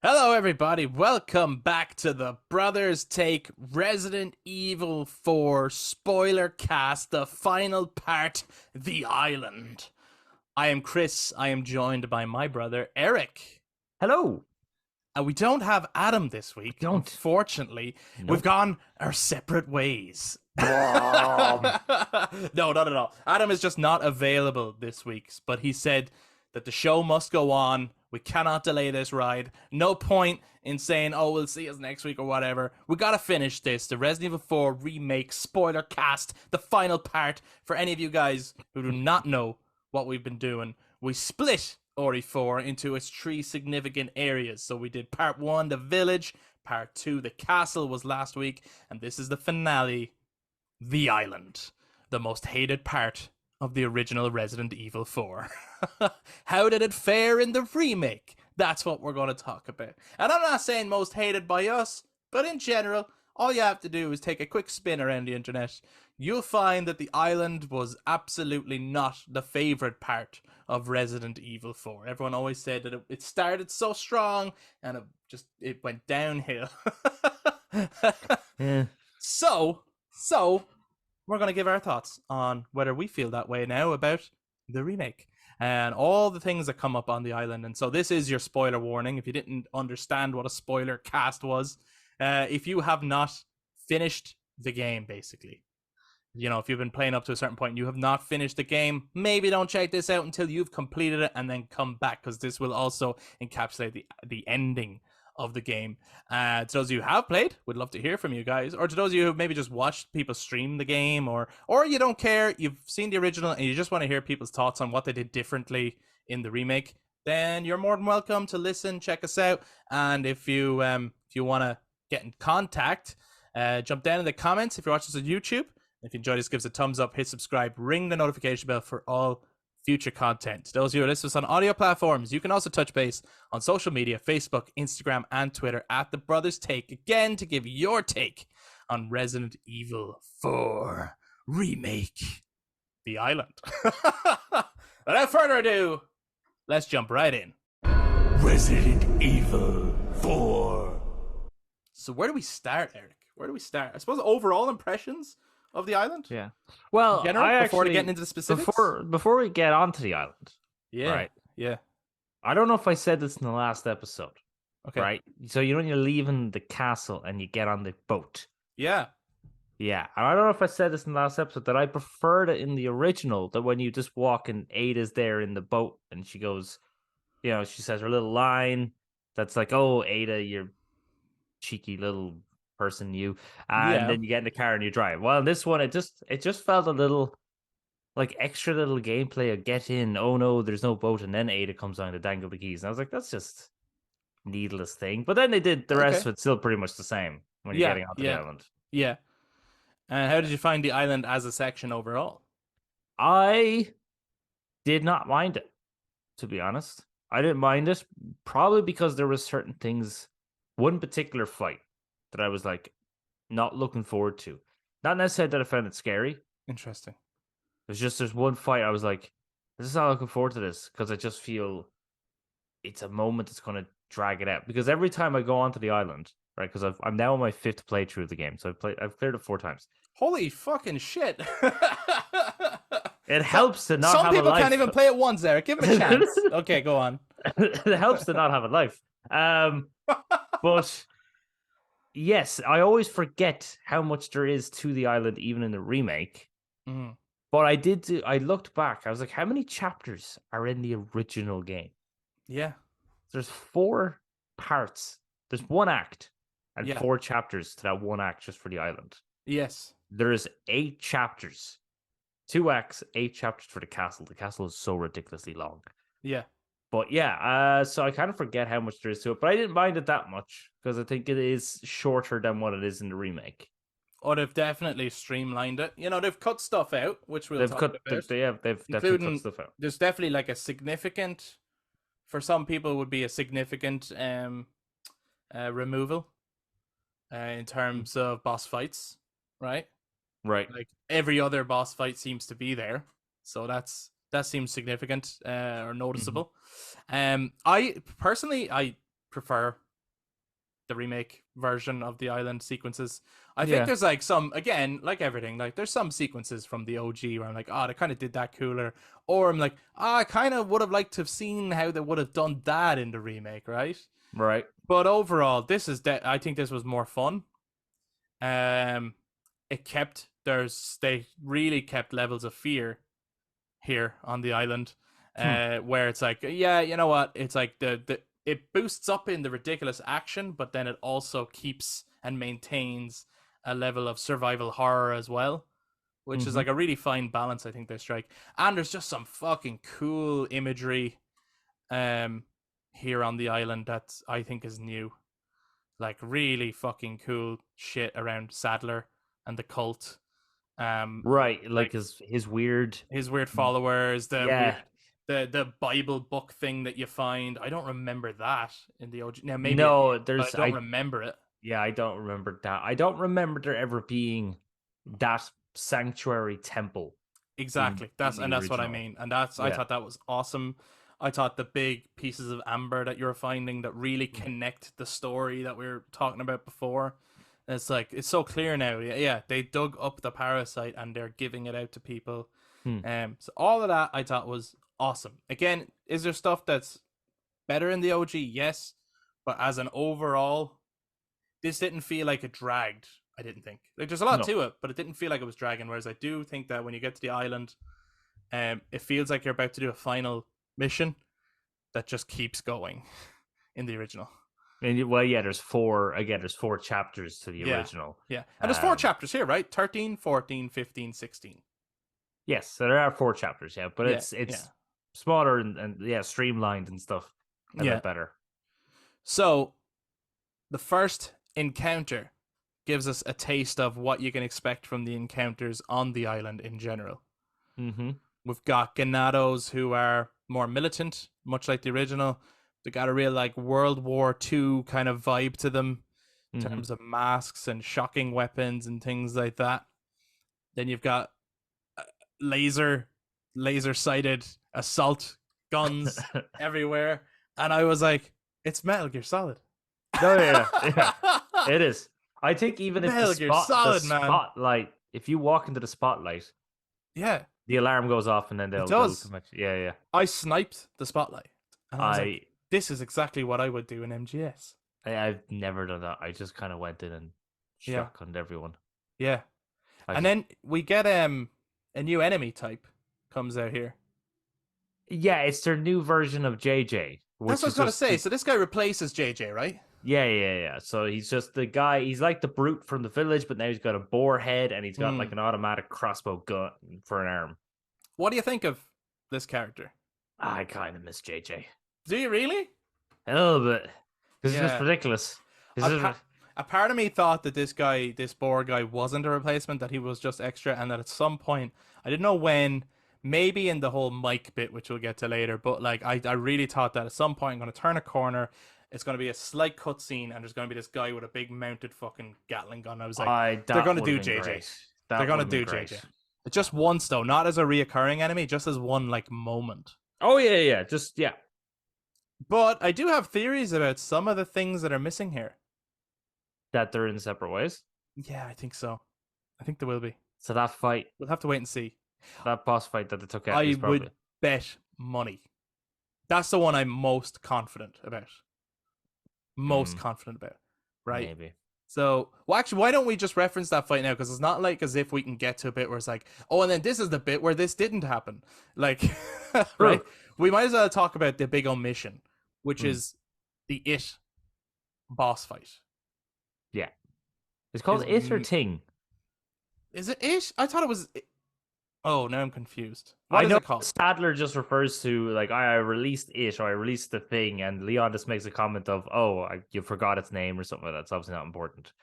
Hello, everybody. Welcome back to the Brothers Take Resident Evil 4 Spoilercast, the final part, The Island. I am Chris. I am joined by my brother, Eric. Hello. And we don't have Adam this week. Don't. Unfortunately, Nope. we've gone our separate ways. No, not at all. Adam is just not available this week, but he said that the show must go on. We cannot delay this ride. No point in saying, oh, we'll see us next week or whatever. We gotta finish this. The Resident Evil 4 Remake Spoilercast, the final part. For any of you guys who do not know what we've been doing, we split RE4 into its three significant areas. So we did part 1, the village. Part 2, the castle, was last week. And this is the finale, the island. The most hated part of the original Resident Evil 4. How did it fare in the remake? That's what we're going to talk about. And I'm not saying most hated by us, but in general, all you have to do is take a quick spin around the internet. You'll find that the island was absolutely not the favorite part of Resident Evil 4. Everyone always said that it started so strong and it went downhill. yeah. So we're going to give our thoughts on whether we feel that way now about the remake and all the things that come up on the island. And so this is your spoiler warning. If you didn't understand what a spoiler cast was, if you have not finished the game, basically, if you've been playing up to a certain point and you have not finished the game, maybe don't check this out until you've completed it and then come back, because this will also encapsulate the ending of the game. To those of you who have played, would love to hear from you guys. Or to those of you who maybe just watched people stream the game, or you don't care, you've seen the original and you just want to hear people's thoughts on what they did differently in the remake, then you're more than welcome to listen, check us out. And if you want to get in contact, jump down in the comments if you're watching this on YouTube. If you enjoyed this, give us a thumbs up, hit subscribe, ring the notification bell for all future content. Those of you who are listening to us on audio platforms, you can also touch base on social media, Facebook, Instagram, and Twitter at The Brothers Take, again, to give your take on Resident Evil 4 Remake, The Island. Without further ado, let's jump right in. Resident Evil 4. So where do we start, Eric? Where do we start? I suppose overall impressions of the island? Yeah. Well, in general, before getting into the specifics? Before we get onto the island. Yeah. Right. Yeah. I don't know if I said this in the last episode. Okay. Right. So when you're leaving the castle and you get on the boat. Yeah. Yeah. And I don't know if I said this in the last episode, that I preferred it in the original, that when you just walk and Ada's there in the boat and she goes, she says her little line that's like, "Oh, Ada, you're cheeky little person, you," and then you get in the car and you drive. Well, in this one, it just felt a little like extra little gameplay of get in. Oh no, there's no boat, and then Ada comes on to dangle the keys, and I was like, that's just needless thing. But then they did the rest of it still pretty much the same when you're getting onto the island. Yeah. And how did you find the island as a section overall? I did not mind it, to be honest. I didn't mind it, probably because there was certain things, one particular fight that I was like not looking forward to. Not necessarily that I found it scary. Interesting. There's one fight I was like, this is not looking forward to this, because I just feel it's a moment that's going to drag it out. Because every time I go onto the island, right, because I'm now on my 5th playthrough of the game, so I've cleared it 4 times. Holy fucking shit! It helps to not have a life. Some people can't even play it once, Eric. Give them a chance. Okay, go on. It helps to not have a life. But yes, I always forget how much there is to the island, even in the remake. Mm. But I looked back. I was like, how many chapters are in the original game? Yeah. There's 4 parts. There's 1 act and 4 chapters to that 1 act just for the island. Yes. There's 8 chapters. 2 acts, 8 chapters for the castle. The castle is so ridiculously long. Yeah. But so I kind of forget how much there is to it. But I didn't mind it that much, because I think it is shorter than what it is in the remake. Oh, they've definitely streamlined it. They've cut stuff out, which we'll talk about. They've definitely cut stuff out. There's definitely like a significant, for some people would be a significant removal in terms of boss fights, right? Right. Like every other boss fight seems to be there. So that seems significant or noticeable. I personally prefer the remake version of the island sequences. I think Yeah. there's like some, again, like everything, like there's some sequences from the OG where I'm like, oh, they kind of did that cooler, or I'm like, oh, I kind of would have liked to have seen how they would have done that in the remake, right? Right. But overall, this is I think this was more fun. Um, it kept they really kept levels of fear here on the island, Hmm. where it's like, yeah, you know what? It's like the it boosts up in the ridiculous action, but then it also keeps and maintains a level of survival horror as well, which is Mm-hmm. like a really fine balance I think they strike. And there's just some fucking cool imagery um here on the island that I think is new. Like really fucking cool shit around Sadler and the cult. Right. Like Like his weird. his weird followers, the Yeah. weird the Bible book thing that you find. I don't remember that in the OG. Now maybe it No, is, but I there's don't remember it. yeah, I don't remember that. I don't remember there ever being that sanctuary temple Exactly. in That's the and that's what I original. mean. And that's I Yeah. thought that was awesome. I thought the big pieces of amber that you're finding that really connect the story that we were talking about before. It's like it's so clear now. Yeah, they dug up the parasite and they're giving it out to people. Hmm. So all of that I thought was awesome. Again, is there stuff that's better in the OG? Yes, but as an overall, this didn't feel like it dragged. I didn't think like there's a lot No. to it, but it didn't feel like it was dragging. Whereas I do think that when you get to the island, it feels like you're about to do a final mission that just keeps going in the original. And well, yeah, there's four again, there's four chapters to the Yeah, original. yeah, and there's four Um chapters here, right? 13, 14, 15, 16. yes, so there are four chapters, yeah, but Yeah, it's yeah, smaller and yeah, streamlined and stuff. A yeah. bit better. So the first encounter gives us a taste of what you can expect from the encounters on the island in general. Mm-hmm. We've got Ganados who are more militant, much like the original. They got a real like World War II kind of vibe to them in Mm-hmm. terms of masks and shocking weapons and things like that. Then you've got uh, laser sighted assault guns everywhere, and I was like, it's Metal Gear Solid. No, yeah, yeah. It is. I think even if Metal Gear Solid, man. spotlight, if you walk into the spotlight, Yeah, the alarm goes off and then it they'll does. come at you. Yeah, yeah. I sniped the spotlight, and I was like, I this is exactly what I would do in MGS. I've never done that. I just kind of went in and Yeah, shotgunned everyone. yeah. I And just then we get a new enemy type comes out here. yeah, it's their new version of JJ, That's which what I is was gonna just say. So this guy replaces JJ, right? yeah, yeah, yeah. So he's just the guy. He's like the brute from the village, but now he's got a boar head and he's got Hmm. like an automatic crossbow gun for an arm. What do you think of this character? I kind of miss JJ Do you really? a little bit because it's just Yeah. ridiculous. It's A, just, a part of me thought that this boar guy wasn't a replacement, that he was just extra, and that at some point, I didn't know when, maybe in the whole Mike bit, which we'll get to later, but like I really thought that at some point I'm going to turn a corner, it's going to be a slight cutscene, and there's going to be this guy with a big mounted fucking Gatling gun. I was like, they're that going to would do have been JJ. great. They're That going would to have been do great. JJ. Just once, though, not as a reoccurring enemy, just as one like moment. Oh yeah, yeah. Just yeah. But I do have theories about some of the things that are missing here. That they're in separate ways. Yeah, I think so. I think there will be. So that fight, We'll have to wait and see. that boss fight that they took out, I is probably would bet money. That's the one I'm most confident about. Most confident about. Right? maybe. So, well, actually, why don't we just reference that fight now? Because it's not like as if we can get to a bit where it's like, oh, and then this is the bit where this didn't happen. Like, right? We might as well talk about the big omission, which is the It boss fight. Yeah. It's called Is It or Ting. Is it It? I thought it was. Oh, now I'm confused. What I is know it called? Stadler just refers to like I released it or I released the thing, and Leon just makes a comment of, "Oh, you forgot its name" or something like that. It's obviously not important,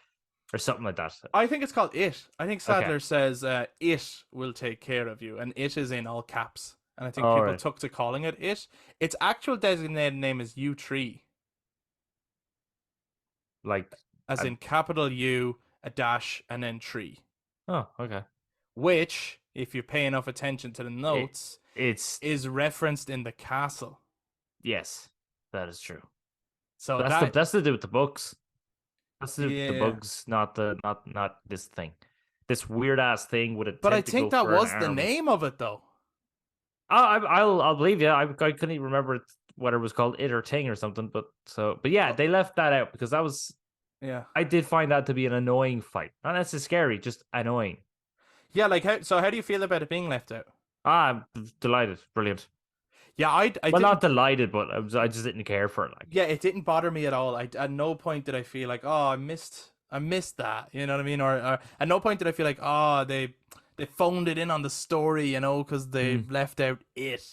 or something like that. I think it's called It. I think Okay. Sadler says It will take care of you, and It is in all caps. And I think All people right. took to calling it It. Its actual designated name is U3, Like, as in capital U, a dash, and then tree. oh, okay. Which, if you pay enough attention to the notes, It's is referenced in the castle. yes, that is true. So That's to do with the books. That's the Yeah. bugs, not this thing. This weird ass thing with a But I think tentacle that for an was the arm. name of it, though. I'll believe you. I couldn't even remember whether it was called it or ting or something. But yeah, Oh, they left that out because that was yeah. I did find that to be an annoying fight. Not necessarily scary, just annoying. Yeah, like how do you feel about it being left out? I'm delighted, brilliant. Yeah, I Well, not didn't. delighted, but I just didn't care for it. Like, Yeah, it didn't bother me at all. I at no point did I feel like, oh, I missed that. You know what I mean? Or at no point did I feel like, oh, they phoned it in on the story, you know, because they mm, left out it.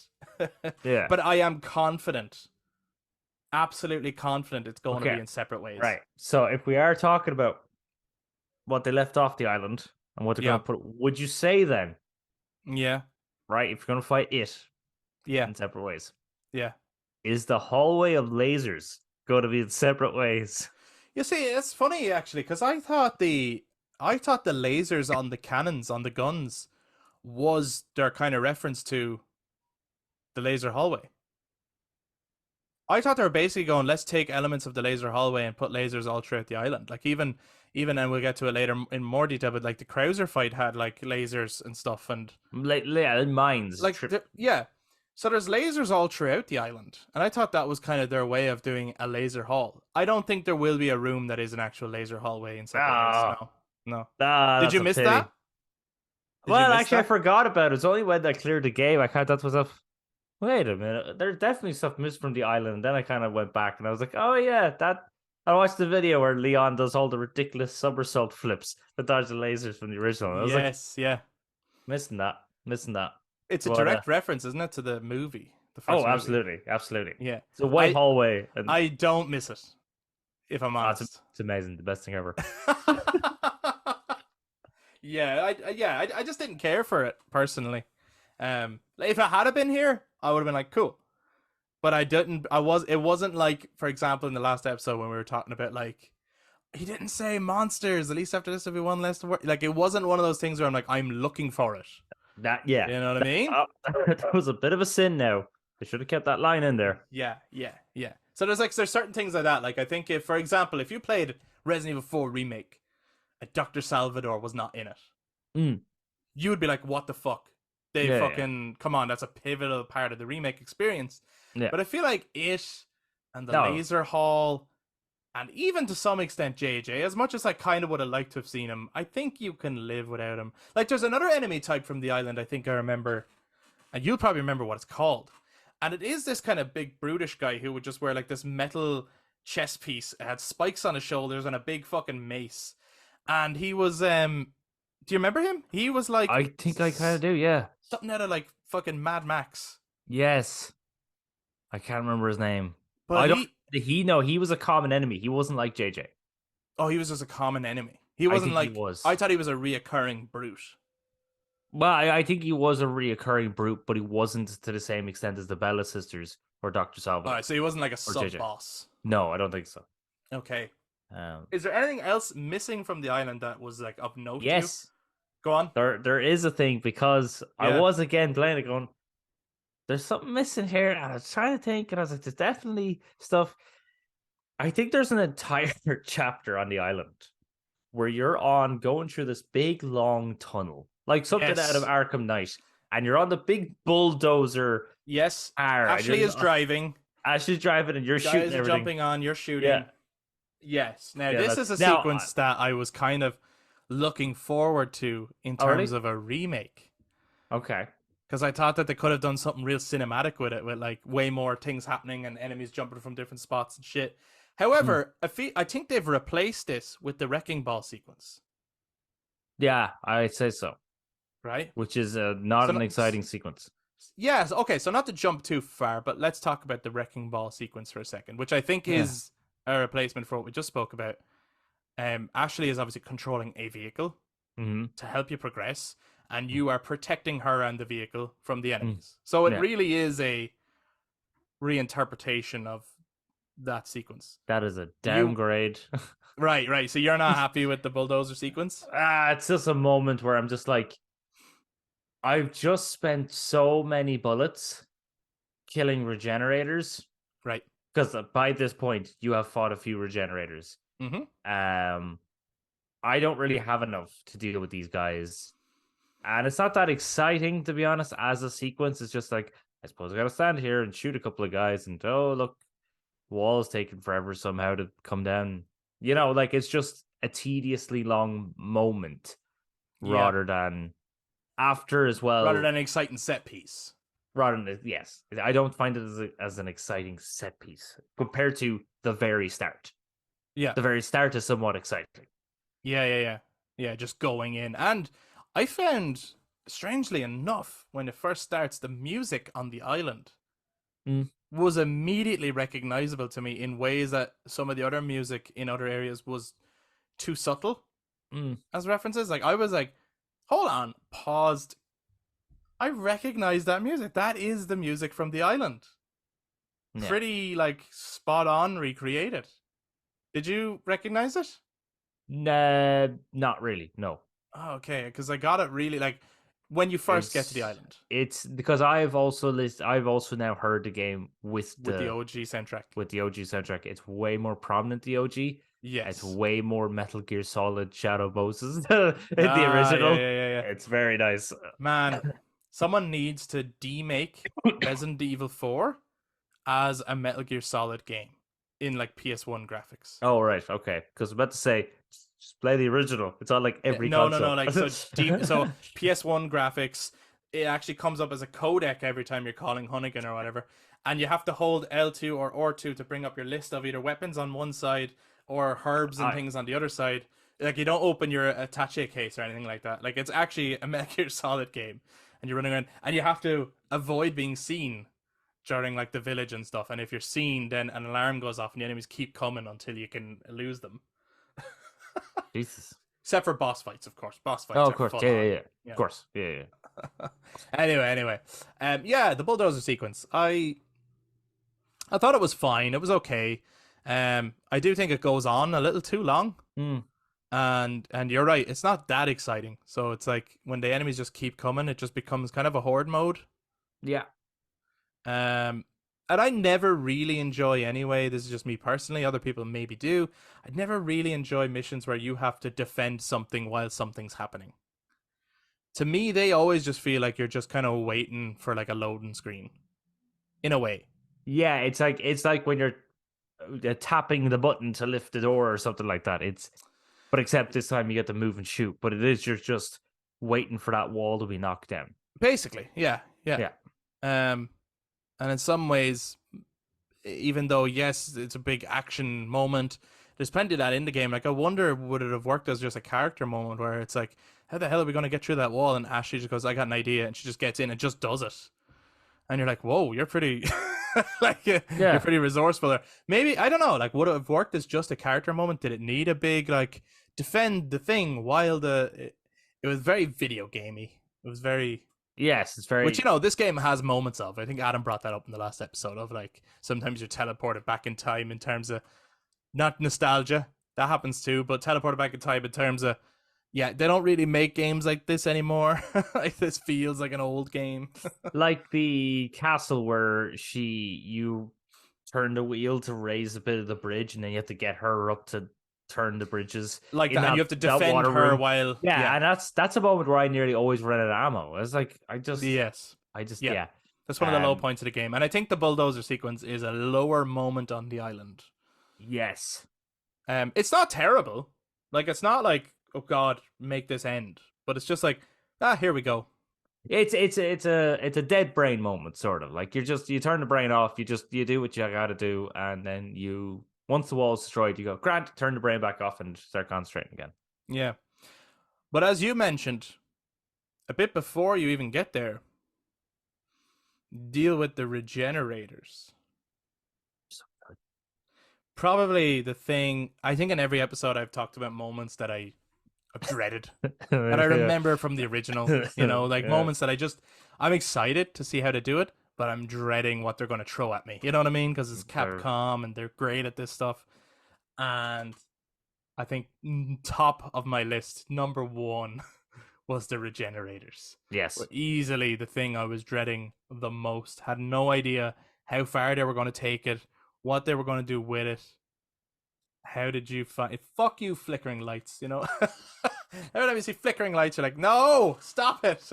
yeah, But I am confident, absolutely confident, it's going to okay, be in separate ways. right. So if we are talking about what they left off the island and what they're Yeah, going to put, would you say then, yeah, right? If you're going to fight it yeah, in separate ways, yeah. is the hallway of lasers going to be in separate ways? You see, it's funny actually, because I thought the lasers on the cannons on the guns was their kind of reference to the laser hallway. I thought they were basically going, let's take elements of the laser hallway and put lasers all throughout the island. Like even and we'll get to it later in more detail, but like the Krauser fight had like lasers and stuff and Like, yeah, mines like trip. yeah. So there's lasers all throughout the island. And I thought that was kind of their way of doing a laser hall. I don't think there will be a room that is an actual laser hallway in separate ways. Ah, No. No. Did that's you a miss pity. that? Did you Well, miss actually, I that? forgot about it. It's only when I cleared the game I kind of thought to myself, wait a minute, there's definitely stuff missed from the island. And then I kind of went back and I was like, oh yeah, that. I watched the video where Leon does all the ridiculous somersault flips that dodge the lasers from the original. And I was like, Yes, yeah. missing that. It's a But direct reference, isn't it, to the movie, the oh, first movie? absolutely, absolutely. Yeah. It's a white I hallway, and I don't miss it, if I'm honest. it's amazing, the best thing ever. Yeah, I just didn't care for it personally. If it had been here, I would have been like, cool. But I didn't. It wasn't like, for example, in the last episode when we were talking about like, he didn't say monsters. At least after this, there'll be one less to work. Like, it wasn't one of those things where I'm like, I'm looking for it. That yeah, You know what I mean? that was a bit of a sin. Now they should have kept that line in there. Yeah, yeah, yeah. So there's certain things like that. Like, I think if, for example, if you played Resident Evil 4 remake, a Dr. Salvador was not in it, Mm. you would be like, what the fuck? They Yeah, yeah, fucking come on, that's a pivotal part of the remake experience. yeah. But I feel like it and the No, laser hall and even to some extent JJ, as much as I kind of would have liked to have seen him, I think you can live without him. Like there's another enemy type from the island I think I remember, and you'll probably remember what it's called. And it is this kind of big brutish guy who would just wear like this metal chest piece, it had spikes on his shoulders and a big fucking mace. And he was do you remember him? He was like I think I kind of do. Yeah. something out of like fucking Mad Max. Yes. I can't remember his name. I But don't. He was a common enemy. He wasn't like JJ. he was just a common enemy. He I wasn't think he like, was. I thought he was a reoccurring brute. Well, I think he was a reoccurring brute, but he wasn't to the same extent as the Bella sisters or Dr. Salvador Alright, so he wasn't like a or sub JJ. boss. No, I don't think so. Okay. Um, Is there anything else missing from the island that was like of note to you? yes, Go on. there is a thing because I Yeah. was again playing it going, there's something missing here, and I was trying to think, and I was like, there's definitely stuff. I think there's an entire chapter on the island where you're on going through this big long tunnel, like something out of Yes. Arkham Knight, and you're on the big bulldozer Yes. car. Ashley is driving. Ashley's driving, and you're Guys shooting are everything. jumping on, you're shooting. Yeah, Yes. Now yeah. this is a Now, sequence that I was kind of looking forward to in terms really? of a remake. Okay. Because I thought that they could have done something real cinematic with it, with like way more things happening and enemies jumping from different spots and shit. However, I think they've replaced this with the wrecking ball sequence, Yeah, I'd say so. right? Which is not So an exciting sequence. yes, okay. So not to jump too far, but let's talk about the wrecking ball sequence for a second, which I think Yeah. is a replacement for what we just spoke about. Ashley is obviously controlling a vehicle Mm-hmm. to help you progress, and you are protecting her and the vehicle from the Mm. enemies. So it Yeah. really is a reinterpretation of that sequence. That is a downgrade. Right, right. So you're not happy with the bulldozer sequence? It's just a moment where I'm just like, I've just spent so many bullets killing regenerators Right. because by this point you have fought a few regenerators. Mm-hmm. Um, I don't really have enough to deal with these guys, and it's not that exciting to be honest. As a sequence, it's just like I suppose I gotta stand here and shoot a couple of guys, and oh look, wall's taking forever somehow to come down. Like it's just a tediously long moment Yeah. rather than after as Rather well. than an exciting set piece. Rather than yes, I don't find it as an exciting set piece compared to the very start. Yeah. The very start is somewhat exciting. Yeah, yeah, yeah. Yeah, just going in. And I found, strangely enough, when it first starts, the music on the island Mm, was immediately recognizable to me in ways that some of the other music in other areas was too subtle mm, as references. Like, I was like, hold on, paused. I recognize that music. That is the music from the island. yeah. Pretty, like, spot on recreated. Did you recognize it? Nah, not really. No. Oh, okay, because I got it really, like, when you first get to the It's island it's because I've also now heard the game with with the the OG soundtrack. OG soundtrack. It's way more prominent the OG. It's Yes. way more Metal Gear Solid Shadow Moses in the Ah, yeah, original. yeah, yeah, yeah. It's very nice. Man, someone needs to demake Resident Evil 4 as a Metal Gear Solid game in like PS1 graphics. Oh right, okay. Because I was about to say just play the original. It's on like every No, no, no. console. Like so PS1 graphics. It actually comes up as a codec every time you're calling Hunnigan or whatever, and you have to hold L2 or R2 to bring up your list of either weapons on one side or herbs and I things on the other side. Like you don't open your attache case or anything like that. Like it's actually a Metal Gear Solid game, and you're running around and you have to avoid being seen during like the village and stuff. And if you're seen, then an alarm goes off and the enemies keep coming until you can lose them. Jesus. Except for boss fights, of course. Boss Oh, fights of are course. full Yeah, yeah, on. yeah. Of Yeah. course. Yeah, yeah. Anyway, yeah, the bulldozer sequence. I thought it was fine. It was okay. I do think it goes on a little too long, Mm, and you're right. It's not that exciting. So it's like when the enemies just keep coming, it just becomes kind of a horde mode. yeah. Um, and I never really enjoy anyway. This is just me personally. Other people maybe do. I never really enjoy missions where you have to defend something while something's happening. To me, they always just feel like you're just kind of waiting for like a loading screen, in a way. Yeah, it's like when you're tapping the button to lift the door or something like that. But except this time you get to move and shoot. But it is you're just waiting for that wall to be knocked down. Basically, yeah, yeah. Yeah. Um, and in some ways, even though yes, it's a big action moment, there's plenty of that in the game. Like I wonder, would it have worked as just a character moment where it's like, how the hell are we going to get through that wall? And Ashley just goes, "I got an idea," and she just gets in and just does it. And you're like, "Whoa, you're pretty." Like you're Yeah. pretty resourceful there. Maybe I don't know. Like, would it have worked as just a character moment? Did it need a big like defend the thing while it was very video gamey. It was very Yes, it's which very this game has moments of. I think Adam brought that up in the last episode of like sometimes you're teleported back in time in terms of not nostalgia that happens too, but teleported back in time in terms of yeah they don't really make games like this anymore. Like this feels like an old game. like the castle where you turn the wheel to raise a bit of the bridge, and then you have to get her up to turn the bridges Like in that, and you that have to that defend water her room. while Yeah, yeah and that's a moment where I nearly always run out of ammo. It's like yes I just yeah yeah. that's one of the low Um points of the game, and I think the bulldozer sequence is a lower moment on the island. yes. It's not terrible. Like it's not like oh god, make this end. But it's just like here we go. It's a dead brain moment, sort of. Like you turn the brain off, you do what you gotta do, and then you once the wall's destroyed, you go, Grant, turn the brain back off and start concentrating again. Yeah. But as you mentioned a bit before you even get there, deal with the regenerators. So good. Probably the thing I think in every episode I've talked about moments that I dreaded that I Yeah. remember from the original, like Yeah. moments that I'm excited to see how to do it, but I'm dreading what they're going to throw at me. You know what I mean? Because it's They're- Capcom and they're great at this stuff. And I think top of my list, number one, was the Regenerators. yes. Were easily the thing I was dreading the most. Had no idea how far they were going to take it, what they were going to do with it, How did you find? Fuck you, flickering lights. Every time you see flickering lights, you're like, no, stop it.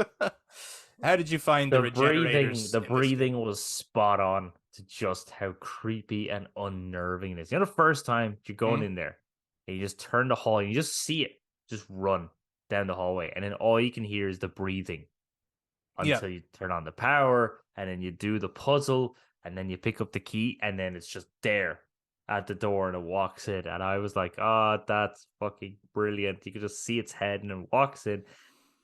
How did you find the regenerators The in this game? breathing was spot on to just how creepy and unnerving it is. The first time you're going Hmm? in there and you just turn the hall and you just see it just run down the hallway, and then all you can hear is the breathing Yeah. until you turn on the power, and then you do the puzzle, and then you pick up the key, and then it's just there at the door, and it walks in. And I was like, oh, that's fucking brilliant. You can just see its head, and it walks in.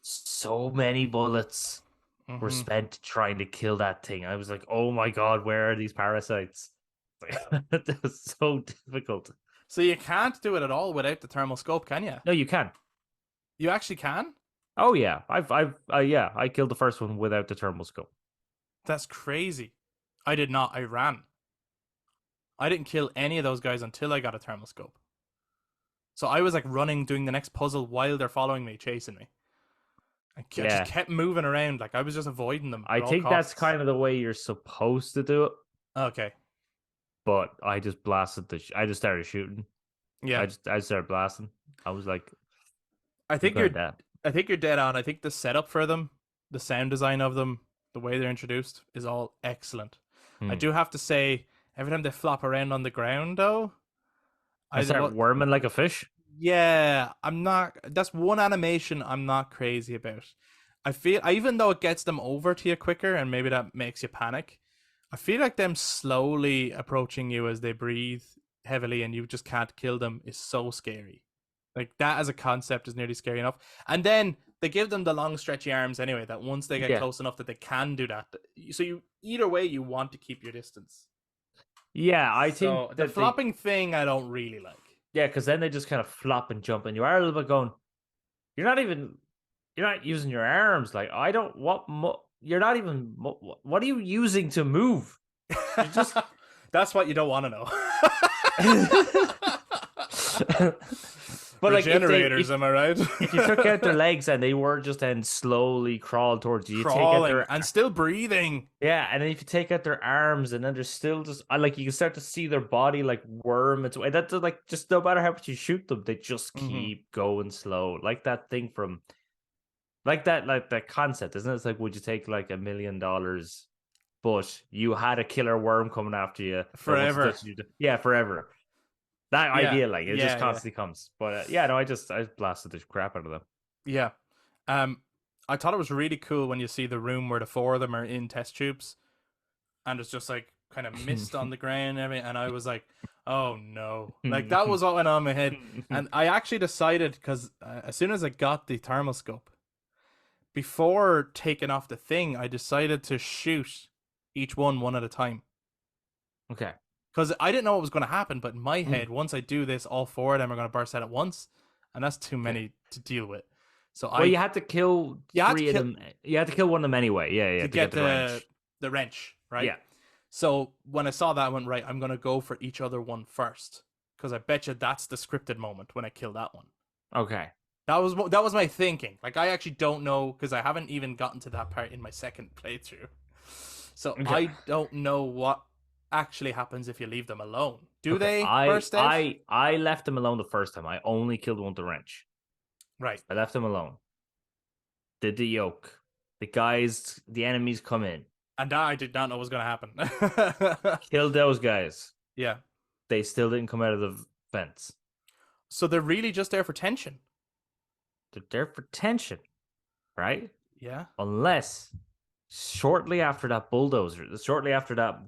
So many bullets were Hmm. spent trying to kill that thing. I was like, oh my god, where are these parasites? That was so difficult. So you can't do it at all without the thermal scope, can you? No, you can. You actually can? Oh yeah, yeah, I killed the first one without the thermal scope. That's crazy. I did not. I ran. I didn't kill any of those guys until I got a thermal scope. So I was like running, doing the next puzzle while they're following me, chasing me. I just Yeah, kept moving around. Like I was just avoiding them I at all think that's costs. kind of the way you're supposed to do it. Okay. But I just blasted I just started shooting. Yeah. I started blasting. I was like, I I'm think gonna you're die. I think you're dead on. I think the setup for them, the sound design of them, the way they're introduced is all excellent. I Hmm. do have to say, every time they flop around on the ground though, I I start what worming like a fish. yeah, I'm not. That's one animation I'm not crazy about. I feel, even though it gets them over to you quicker and maybe that makes you panic, I feel like them slowly approaching you as they breathe heavily and you just can't kill them is so scary. Like that as a concept is nearly scary enough. And then they give them the long stretchy arms anyway, that once they get Yeah, close enough that they can do that. So you, either way, you want to keep your distance. yeah. I think So the that they flopping thing I don't really like. yeah, because then they just kind of flop and jump, and you are a little bit going. You're not even you're not using your arms. Like I don't you're not even what are you using to move? You just That's what you don't want to know. but like Regenerators, am I right? if you took out their legs and they were just then slowly crawled towards you, you take out Crawling their and still breathing. yeah, and then if you take out their arms and then they're still just like you can start to see their body like worm its way. That's like just no matter how much you shoot them, they just Mm-hmm. keep going slow. Like that thing from like that concept, isn't it? It's like would you take like $1 million, but you had a killer worm coming after you that once it Forever. touches you, yeah, forever. That Yeah, idea, like it just yeah, yeah, constantly comes. But yeah, no, I blasted the crap out of them. yeah. I thought it was really cool when you see the room where the four of them are in test tubes, and it's just like kind of mist on the ground and everything, and I was like, oh no, like that was what went on in my head, and I actually decided because as soon as I got the thermal scope, before taking off the thing, I decided to shoot each one at a time. Okay. Because I didn't know what was going to happen, but in my Mm, head, once I do this, all four of them are going to burst out at once, and that's too okay. many to deal with. So Well, you had to kill you had to three of kill them. You had to kill one of them anyway. Yeah, yeah, to to get get the wrench. the wrench, right? Yeah. So when I saw that, I went, right, I'm going to go for each other one first, because I bet you that's the scripted moment when I kill that one. Okay. That was my thinking. Like I actually don't know because I haven't even gotten to that part in my second playthrough. So Okay. I don't know what actually happens if you leave them alone. Do Okay. they burst out? I left them alone the first time. I only killed one with the wrench. Right. I left them alone. Did the yoke. The enemies come in. And that I did not know was going to happen. Killed those guys. Yeah. They still didn't come out of the fence. So they're really just there for tension. They're there for tension, right? Yeah. Unless shortly after that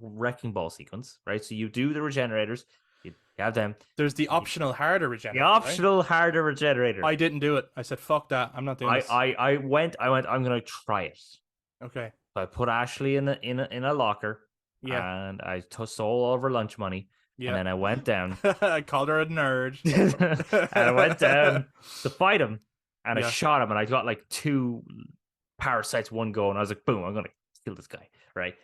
wrecking ball sequence, right? So you do the regenerators, you have them. There's the optional harder The regenerator. optional harder regenerator. I didn't do it. I said, fuck that. I'm not doing this. I went, I'm gonna try it. Okay. So I put Ashley in a locker, Yeah. and I stole all of her lunch money, Yeah. and then I went down. I called her a nerd. And I went down to fight him, and Yeah. I shot him, and I got like 2 parasites one go, and I was like, boom, I'm gonna kill this guy, right?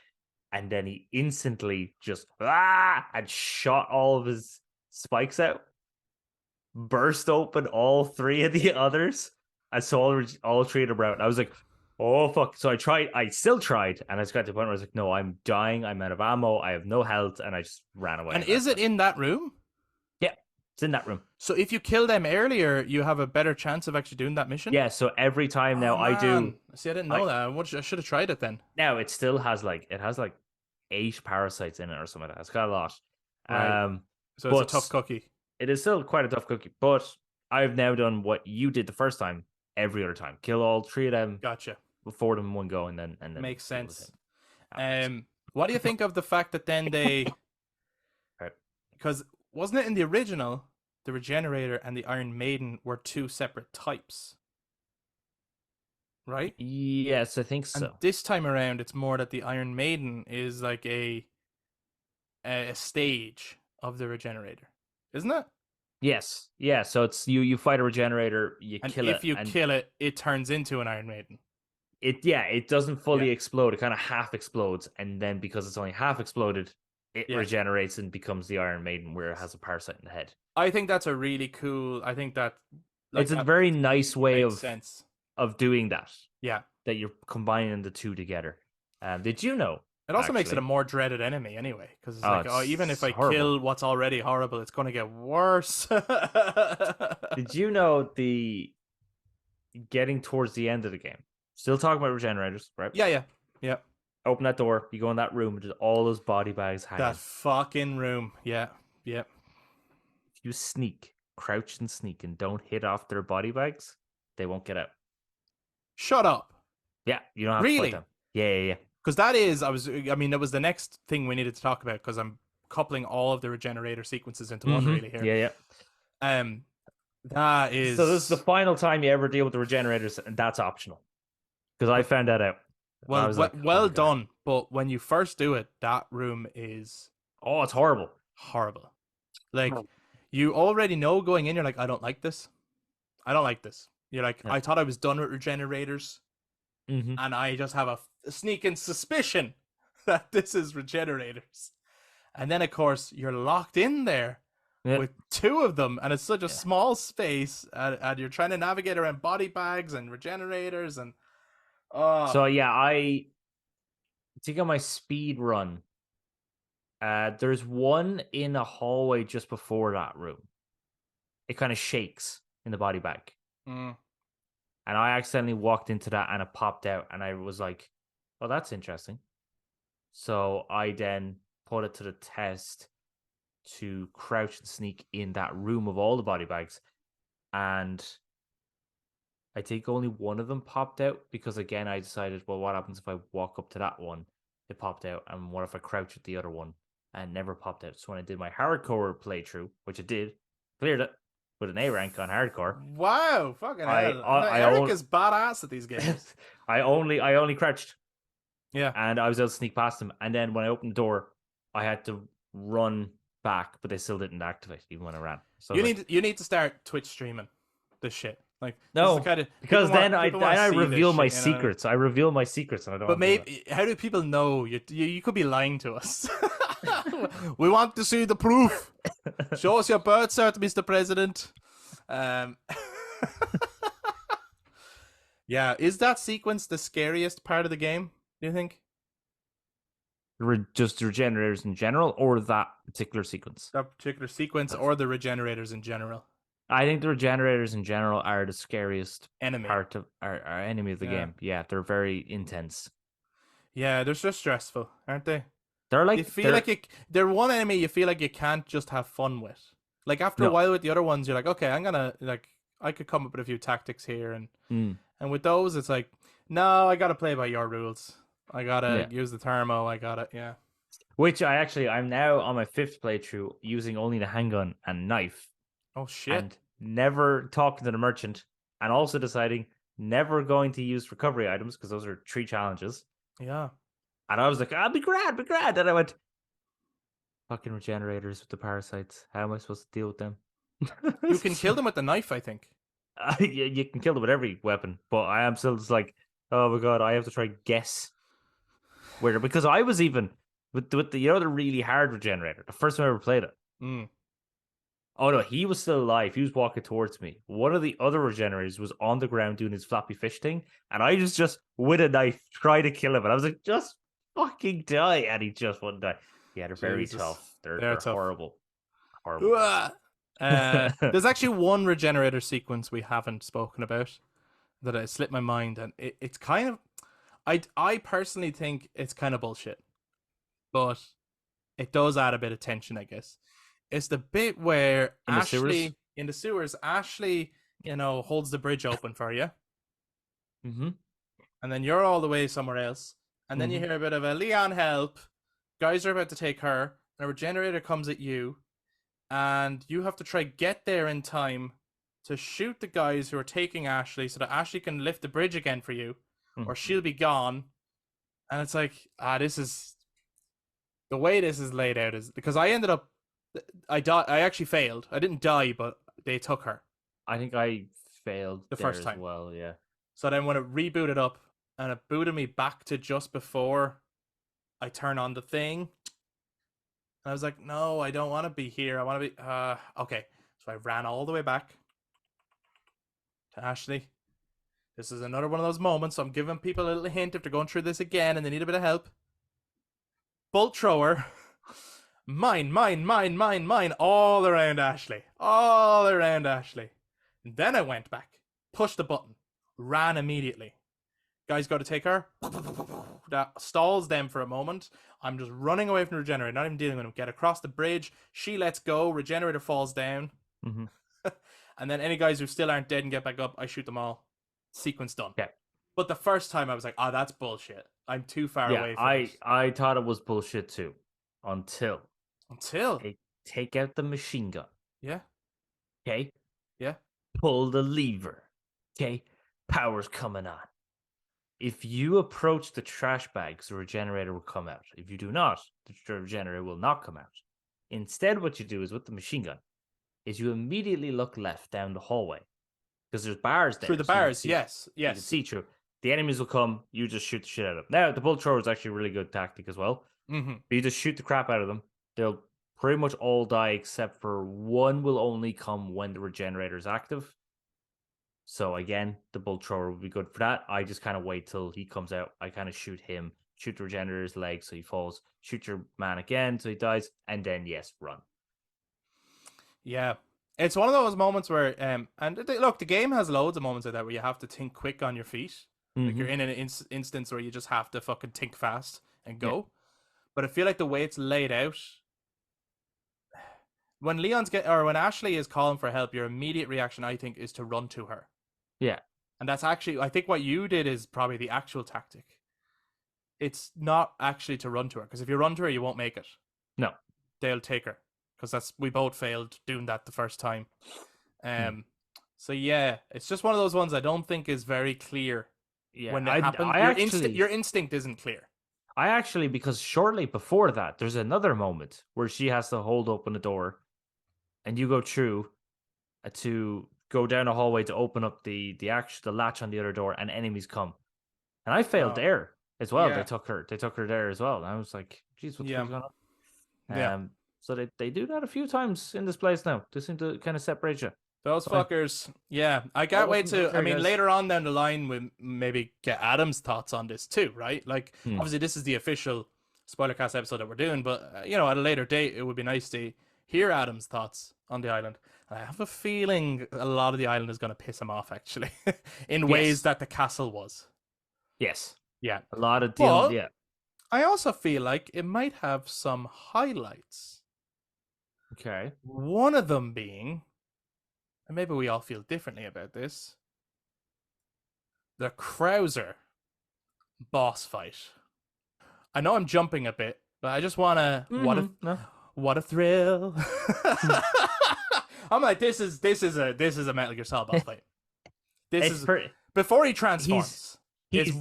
And then he instantly just and shot all of his spikes out, burst open all 3 of the others, and so all 3 of them out. I was like, oh fuck. So I still tried, and I just got to the point where I was like, no, I'm dying, I'm out of ammo, I have no health, and I just ran away. And is it in that room? Yeah. It's in that room. So if you kill them earlier, you have a better chance of actually doing that mission. Yeah, so every time now Oh I do, man, see, I didn't I know that. I should have tried it then. now it still has like 8 parasites in it or something like that. It's got a lot. Right. Um, So it's a but tough cookie. it is still quite a tough cookie. But I've now done what you did the first time every other time. Kill all 3 of them, Gotcha. 4 of them in one go, and then Makes deal with sense. it afterwards. What do you think of the fact that then they, Right. because wasn't it in the original, the Regenerator and the Iron Maiden were 2 separate types, right? Yes, I think And so. this time around, it's more that the Iron Maiden is like a stage of the Regenerator, isn't it? Yes, yeah. So it's you fight a regenerator, you And kill it, if you and kill it, it turns into an Iron Maiden. it doesn't fully Yeah. explode. It kind of half explodes, and then because it's only half exploded, it Yeah. regenerates and becomes the Iron Maiden, where it has a parasite in the head. I think that's a really cool. I think that like It's a that very nice way makes sense. of doing that. Yeah. That you're combining the two together. Did you know? It also makes it a Actually, more dreaded enemy anyway, because it's oh, like, oh, even if it's I horrible. kill what's already horrible, it's going to get worse. Did you know the getting towards the end of the game? Still talking about regenerators, right? Yeah. Open that door, you go in that room, there's all those body bags hanging. That fucking room. Yeah. If you crouch and sneak, and don't hit off their body bags, they won't get out. Shut up. Yeah, you don't have to Really? fight them. Yeah. Because that was the next thing we needed to talk about, because I'm coupling all of the Regenerator sequences into one really here. Yeah. That is. So this is the final time you ever deal with the regenerators, and that's optional. Because I found that out. Well, I was like, well oh done. But when you first do it, that room is it's horrible. horrible. Like, you already know going in, you're like, I don't like this. I don't like this. You're like, Yeah. I thought I was done with Regenerators, Mm-hmm. and I just have a sneaking suspicion that this is Regenerators. And then, of course, you're locked in there with 2 of them, and it's such a small space, and you're trying to navigate around body bags and Regenerators, and So yeah, I think on my speed run, there's one in a hallway just before that room. It kind of shakes in the body bag. Mm. And I accidentally walked into that and it popped out. And I was like, oh, that's interesting. So I then put it to the test to crouch and sneak in that room of all the body bags. And I think only one of them popped out, because again, I decided, well, what happens if I walk up to that one? It popped out. And what if I crouch at the other one? And never popped out. So when I did my hardcore playthrough, which I did, cleared it with an A rank on hardcore. Wow, fucking hell. Eric is badass at these games. I only crouched. Yeah. And I was able to sneak past him. And then when I opened the door, I had to run back, but they still didn't activate even when I ran. So you need to start Twitch streaming this shit. Like, no, because then I reveal my shit, secrets. I reveal my secrets, and I don't. But maybe, how do people know you could be lying to us? We want to see the proof. Show us your birth cert, Mr. President. Yeah, is that sequence the scariest part of the game, do you think? Just the Regenerators in general, or that particular sequence? That particular sequence, or the Regenerators in general? I think the Regenerators in general are the scariest enemy part of our enemy of the game. Yeah, they're very intense. Yeah, they're just stressful, aren't they? They're like, you feel like they're one enemy you feel like you can't just have fun with. Like, after a while with the other ones, you're like, okay, I'm gonna, like, I could come up with a few tactics here, and with those, it's like, no, I gotta play by your rules. I gotta use the thermo. I gotta, Which I'm now on my 5th playthrough using only the handgun and knife. Oh shit! And never talking to the merchant, and also deciding never going to use recovery items, because those are 3 challenges. Yeah. And I was like, I'll be grand. And I went, fucking Regenerators with the parasites. How am I supposed to deal with them? You can kill them with the knife, I think. You can kill them with every weapon, but I am still just like, oh my god, I have to try and guess where, because I was even with the the really hard Regenerator, the first time I ever played it. Oh no, he was still alive. He was walking towards me. One of the other Regenerators was on the ground doing his flappy fish thing, and I just with a knife try to kill him, and I was like, just fucking die, and he just wouldn't die. Yeah, they're very tough. They're tough. Horrible. There's actually one regenerator sequence we haven't spoken about that I slipped my mind, and it's kind of I personally think it's kind of bullshit, but it does add a bit of tension, I guess. It's the bit where In the sewers. Ashley in the sewers, Ashley, holds the bridge open for you, Mm-hmm. and then you're all the way somewhere else, and then you Mm-hmm. hear a bit of a Leon help. Guys are about to take her, and a regenerator comes at you, and you have to try get there in time to shoot the guys who are taking Ashley so that Ashley can lift the bridge again for you, or Mm-hmm. she'll be gone. And it's like, this is the way this is laid out is because I ended up, I actually failed. I didn't die, but they took her I think I failed the there first as time. well. Yeah. So then when it rebooted up and it booted me back to just before I turn on the thing, and I was like, no, I don't want to be here. I want to be, okay. So I ran all the way back to Ashley. This is another one of those moments. So I'm giving people a little hint if they're going through this again and they need a bit of help. Bolt thrower. Mine, mine, mine, mine, mine. All around Ashley. All around Ashley. And then I went back, pushed the button, ran immediately. Guys got to take her. That stalls them for a moment. I'm just running away from the regenerator, not even dealing with him. Get across the bridge. She lets go. Regenerator falls down. Mm-hmm. And then any guys who still aren't dead and get back up, I shoot them all. Sequence done. Yeah. But the first time I was like, that's bullshit. I'm too far Yeah. away from I it. I thought it was bullshit too, until Until. take out the machine gun. Yeah. Okay. Yeah. Pull the lever. Okay. Power's coming on. If you approach the trash bags, the regenerator will come out. If you do not, the regenerator will not come out. Instead, what you do is with the machine gun, is you immediately look left down the hallway because there's bars there, Through the so you can bars. see. Yes. You can Yes. see through. The enemies will come. You just shoot the shit out of them. Now, the bullet thrower is actually a really good tactic as well. Mm-hmm. But you just shoot the crap out of them. They'll pretty much all die except for one will only come when the regenerator is active. So again, the bolt thrower would be good for that. I just kind of wait till he comes out. I kind of shoot him, shoot the regenerator's leg so he falls, shoot your man again so he dies, and then yes, run. Yeah. It's one of those moments where, look, the game has loads of moments like that where you have to think quick on your feet. Like you're in an instance where you just have to fucking think fast and go. Yeah. But I feel like the way it's laid out, when when Ashley is calling for help, your immediate reaction, I think, is to run to her. Yeah. And that's actually, I think what you did is probably the actual tactic. It's not actually to run to her, because if you run to her, you won't make it. No. They'll take her, because we both failed doing that the first time. So yeah, it's just one of those ones I don't think is very clear. Yeah. When it happens, your instinct isn't clear. I actually, because shortly before that, there's another moment where she has to hold open a door and you go through to go down a hallway to open up the latch on the other door, and enemies come. And I failed there as well. Yeah. They took her there as well. And I was like, geez, what's going on? Yeah. So they do that a few times in this place now. They seem to kind of separate you. Those fuckers. Yeah. I can't wait to, I mean, guys. later on down the line, we'll maybe get Adam's thoughts on this too, right? Like, obviously, this is the official Spoilercast episode that we're doing, but, at a later date, it would be nice to hear Adam's thoughts on the island. And I have a feeling a lot of the island is going to piss him off, actually, in ways that the castle was. Yes. Yeah. A lot of deals, yeah. I also feel like it might have some highlights. Okay. One of them being, and maybe we all feel differently about this, the Krauser boss fight. I know I'm jumping a bit, but I just want to. What a thrill! I'm like, this is a Metal Gear Solid boss fight. Before he transforms. He's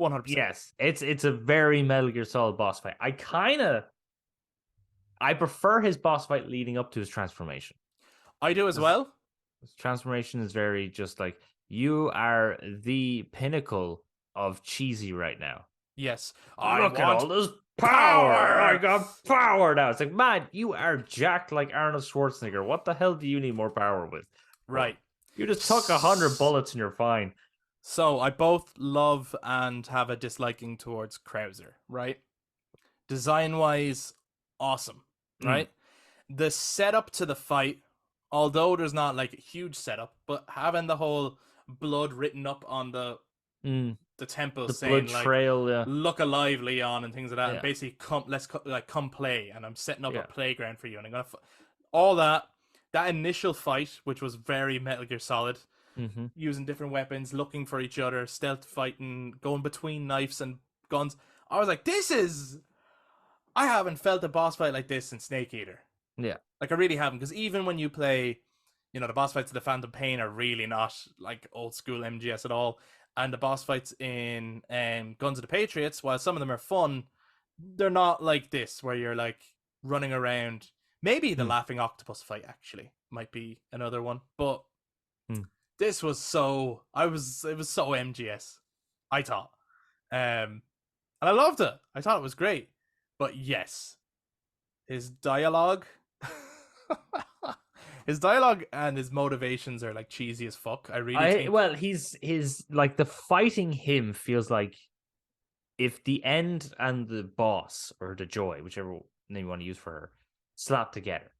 100%. Yes, it's a very Metal Gear Solid boss fight. I prefer his boss fight leading up to his transformation. I do as well. His transformation is very just like, you are the pinnacle of cheesy right now. Yes. Look at all this power. I got power now. It's like, man, you are jacked like Arnold Schwarzenegger. What the hell do you need more power with? Right. You just took 100 bullets and you're fine. So I both love and have a disliking towards Krauser, right? Design-wise, awesome, right? The setup to the fight although there's not like a huge setup, but having the whole blood written up on Mm, the temple the blood saying like trail, yeah, "Look alive, Leon" and things like that, and yeah, basically come play, and I'm setting up a yeah. playground for you, and I'm gonna all that. That initial fight, which was very Metal Gear Solid, Mm-hmm. using different weapons, looking for each other, stealth fighting, going between knives and guns. I was like, this is. I haven't felt a boss fight like this in Snake Eater. Yeah. Like, I really haven't, because even when you play, the boss fights of the Phantom Pain are really not like old school MGS at all. And the boss fights in Guns of the Patriots, while some of them are fun, they're not like this, where you're like running around. Maybe the Mm. Laughing Octopus fight actually might be another one, but Mm. this was so it was so MGS, I thought. And I loved it. I thought it was great. But yes, his dialogue his dialogue and his motivations are like cheesy as fuck. I really think Well, he's like the fighting him feels like if the end and the boss or the joy, whichever name you want to use for her, slap together,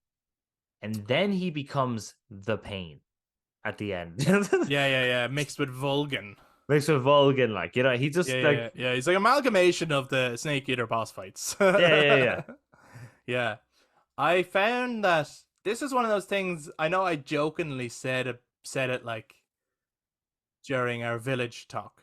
and then he becomes the pain at the end. yeah, mixed with Vulcan. Makes with Vulcan, like, he Yeah, just yeah, like yeah. He's like amalgamation of the Snake Eater boss fights. yeah. Yeah. I found that this is one of those things. I know I jokingly said it like during our village talk.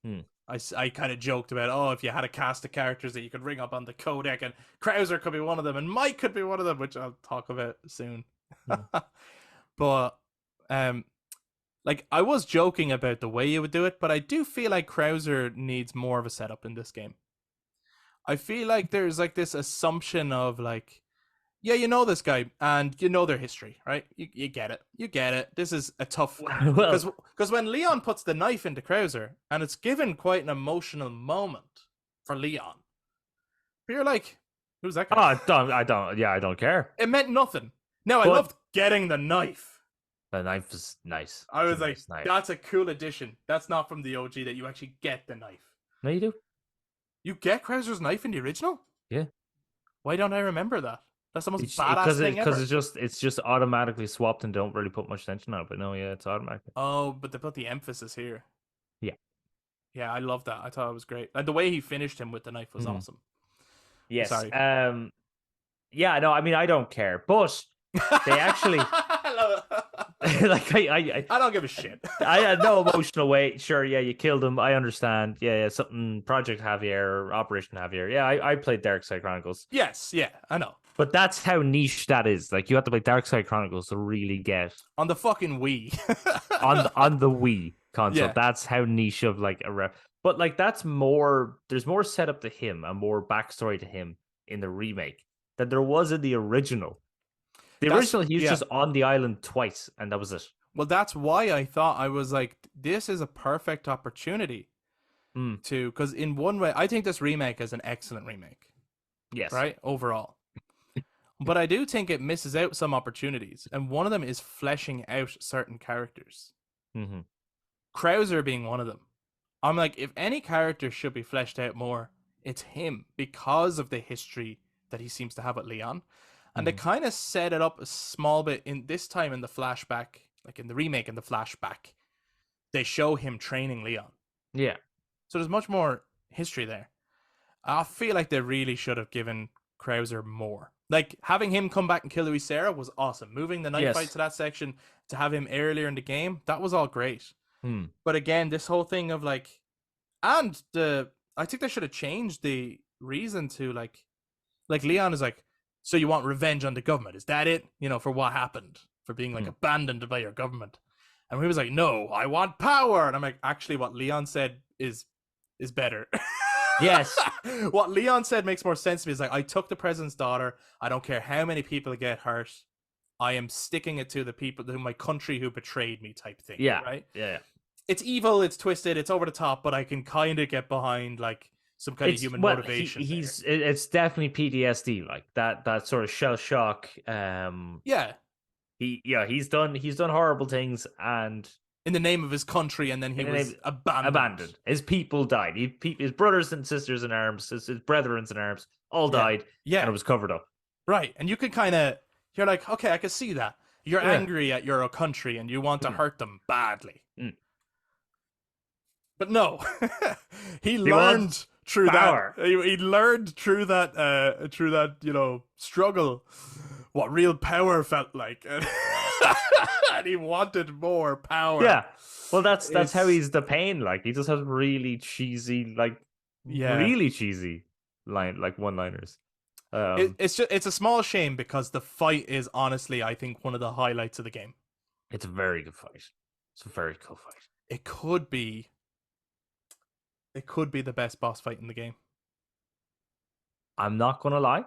Hmm. I kind of joked about, oh, if you had a cast of characters that you could ring up on the codec, and Krauser could be one of them, and Mike could be one of them, which I'll talk about soon. Hmm. But like, I was joking about the way you would do it, but I do feel like Krauser needs more of a setup in this game. I feel like there's like this assumption of like, yeah, you know this guy and you know their history, right? You get it. You get it. This is a tough Well, because when Leon puts the knife into Krauser, and it's given quite an emotional moment for Leon. But you're like, who's that guy? I don't care. It meant nothing. Now I But loved getting the knife. the knife is nice. I It's was a like, nice knife. that's a cool addition. That's not from the OG that you actually get the knife. No, you do. You get Krauser's knife in the original? Yeah. Why don't I remember that? That's the most badass Because thing ever. it's just automatically swapped and don't really put much attention on it. But no, yeah, it's automatic. Oh, but they put the emphasis here. Yeah. Yeah, I love that. I thought it was great. And the way he finished him with the knife was awesome. Yes. Sorry. Yeah, no, I mean I don't care. But they actually I love it. like I don't give a shit. I had no emotional weight. Sure, yeah, you killed him. I understand. Yeah, something Project Javier or Operation Javier. Yeah, I played Dark Side Chronicles. Yes, yeah, I know. But that's how niche that is. Like you have to play Dark Side Chronicles to really get On the fucking Wii. on the Wii console. Yeah. That's how niche of like a but like that's more there's more setup to him and more backstory to him in the remake than there was in the original. The original he was just on the island twice and that was it. Well, that's why I thought I was like, this is a perfect opportunity to, because in one way, I think this remake is an excellent remake. Yes. Right? Overall. But I do think it misses out some opportunities. And one of them is fleshing out certain characters. Mm-hmm. Krauser being one of them. I'm like, if any character should be fleshed out more, it's him because of the history that he seems to have with Leon. And they kind of set it up a small bit in this time in the flashback, like in the remake in the flashback. They show him training Leon. Yeah. So there's much more history there. I feel like they really should have given Krauser more. Like having him come back and kill Louis Serra was awesome. Moving the knife fight to that section to have him earlier in the game, that was all great. But again, this whole thing of like, and I think they should have changed the reason to like Leon is like, so you want revenge on the government? Is that it? For what happened? For being like abandoned by your government? And he was like, no, I want power. And I'm like, actually, what Leon said is better. Yes. What Leon said makes more sense to me. Is like, I took the president's daughter. I don't care how many people get hurt. I am sticking it to the people, to my country who betrayed me type thing. Yeah. Right? Yeah. It's evil, it's twisted, it's over the top, but I can kind of get behind like some kind of human motivation. It's definitely PTSD, like that sort of shell shock. Yeah. He's done horrible things and in the name of his country, and then he was abandoned. His people died. His brothers and sisters in arms, his brethren in arms, all died. Yeah. And it was covered up. Right. And you can kind of, you're like, okay, I can see that. You're Yeah. angry at your country and you want to hurt them badly. Mm. But no, he He learned wants through power. that. He learned through that struggle what real power felt like, and he wanted more power. Yeah. Well, that's how It's he's the pain. Like he just has really cheesy, yeah. really cheesy one-liners. It's a small shame because the fight is honestly, I think, one of the highlights of the game. It's a very good fight. It's a very cool fight. It could be the best boss fight in the game. I'm not gonna lie,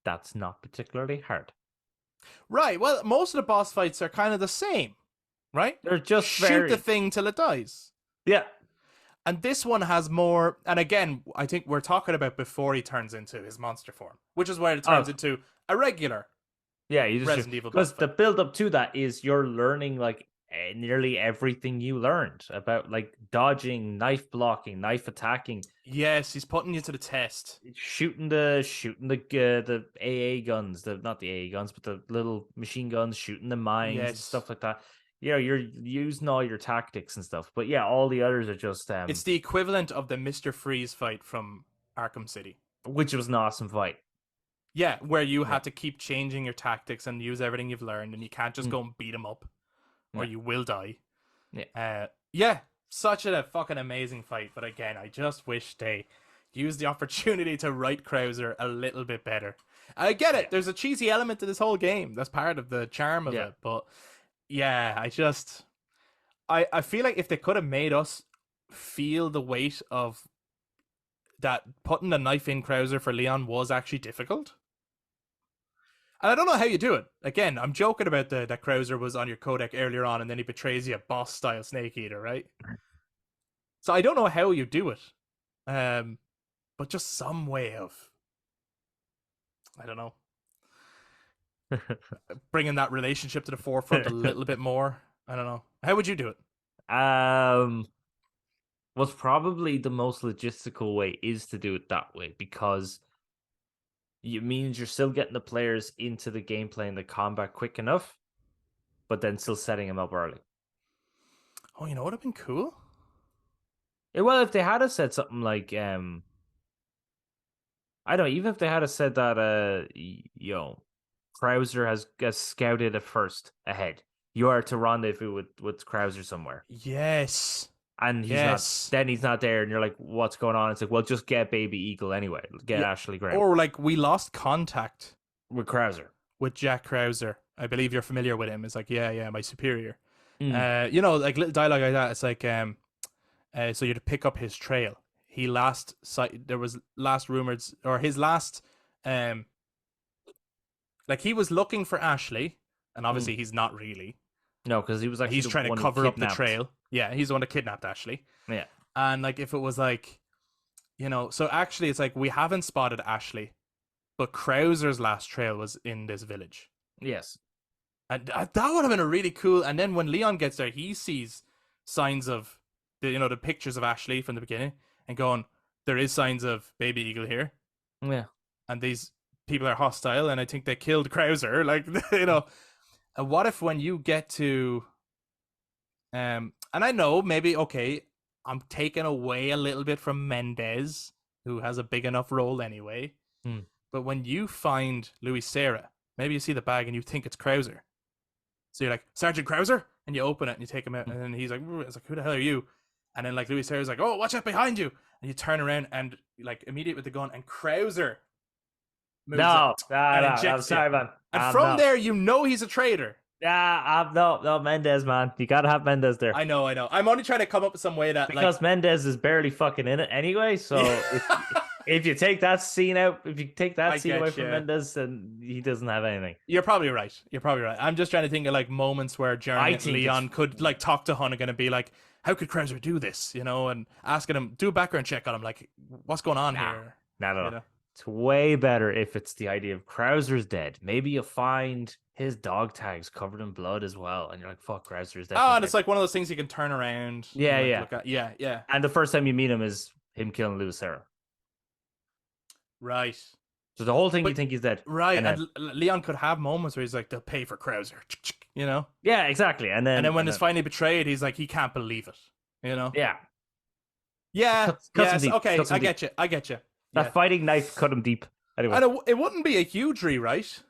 that's not particularly hard. Right. Well, most of the boss fights are kind of the same, right? They're just Shoot the thing till it dies. Yeah. And this one has more, and again, I think we're talking about before he turns into his monster form, which is where it turns into a regular. Yeah, you just Resident Evil because boss the fight. build up to that is you're learning nearly everything you learned about like dodging, knife blocking, knife attacking. Yes, he's putting you to the test. Shooting the AA guns, not the AA guns, but the little machine guns, shooting the mines and Yes. stuff like that. You know, you're using all your tactics and stuff. But yeah, all the others are just It's the equivalent of the Mr. Freeze fight from Arkham City. which was an awesome fight. Yeah, where you had to keep changing your tactics and use everything you've learned, and you can't just go and beat him up, or you will die. Yeah, such a fucking amazing fight. But again, I just wish they used the opportunity to write Krauser a little bit better. I get it. There's a cheesy element to this whole game. That's part of the charm of it. But yeah, I feel like if they could have made us feel the weight of that, putting the knife in Krauser for Leon was actually difficult. And I don't know how you do it. Again, I'm joking about that Krauser was on your codec earlier on, and then he betrays you, boss style Snake Eater, right? So I don't know how you do it, but just some way of, I don't know, bringing that relationship to the forefront a little bit more. I don't know. How would you do it? What's probably the most logistical way is to do it that way because it means you're still getting the players into the gameplay and the combat quick enough, but then still setting them up early. Oh, you know what would have been cool? Well, if they had said something like, I don't know, even if they had said that, Krauser has scouted it first ahead. You are to rendezvous with Krauser somewhere. Yes. And he's not there, and you're like, what's going on? It's like, well, just get Baby Eagle anyway. Get Ashley Graham. Or like, we lost contact with Krauser. With Jack Krauser. I believe you're familiar with him. It's like, yeah, my superior. Mm. Like little dialogue like that. It's like, so you're to pick up his trail. There was last rumored, or his last, like he was looking for Ashley, and obviously he's not really. No, because he was actually he's trying to cover up the trail. Yeah, he's the one that kidnapped Ashley. Yeah. And like if it was like, so actually it's like we haven't spotted Ashley, but Krauser's last trail was in this village. Yes. And that would have been a really cool. And then when Leon gets there, he sees signs of the pictures of Ashley from the beginning, and going, there is signs of Baby Eagle here. Yeah. And these people are hostile, and I think they killed Krauser. Like, And what if when you get to, and I know maybe, okay, I'm taking away a little bit from Mendez, who has a big enough role anyway. But when you find Louis Serra, maybe you see the bag and you think it's Krauser. So you're like, Sergeant Krauser? And you open it and you take him out. And then he's like, it's like, who the hell are you? And then like Louis Serra's like, oh, watch out behind you. And you turn around and like immediate with the gun, and Krauser moves I'm sorry, man. And from there, he's a traitor. Yeah, no, Mendez, man. You gotta have Mendez there. I know. I'm only trying to come up with some way that, because Mendez is barely fucking in it anyway. So if you take that scene out, if you take that scene away from Mendez, then he doesn't have anything. You're probably right. I'm just trying to think of like moments where Jeremy and Leon could like talk to Hunnigan and be like, how could Krauser do this? And asking him, do a background check on him, like, what's going on here? No. It's way better if it's the idea of Krauser's dead. Maybe you'll find his dog tags covered in blood as well, and you're like, fuck, Krauser's dead. Oh, and it's like one of those things you can turn around. Yeah. Look at. Yeah. And the first time you meet him is him killing Louis Serra. Right. So the whole thing you But think he's dead, right, and and then Leon could have moments where he's like, they'll pay for Krauser, you know. yeah, exactly, And then when it's finally betrayed, he's like, he can't believe it, you know. yeah, Yeah. cuts him Yes. deep, Okay. cuts him I deep. get you. I get you. Yeah. That fighting knife cut him deep. Anyway, And it wouldn't be a huge rewrite.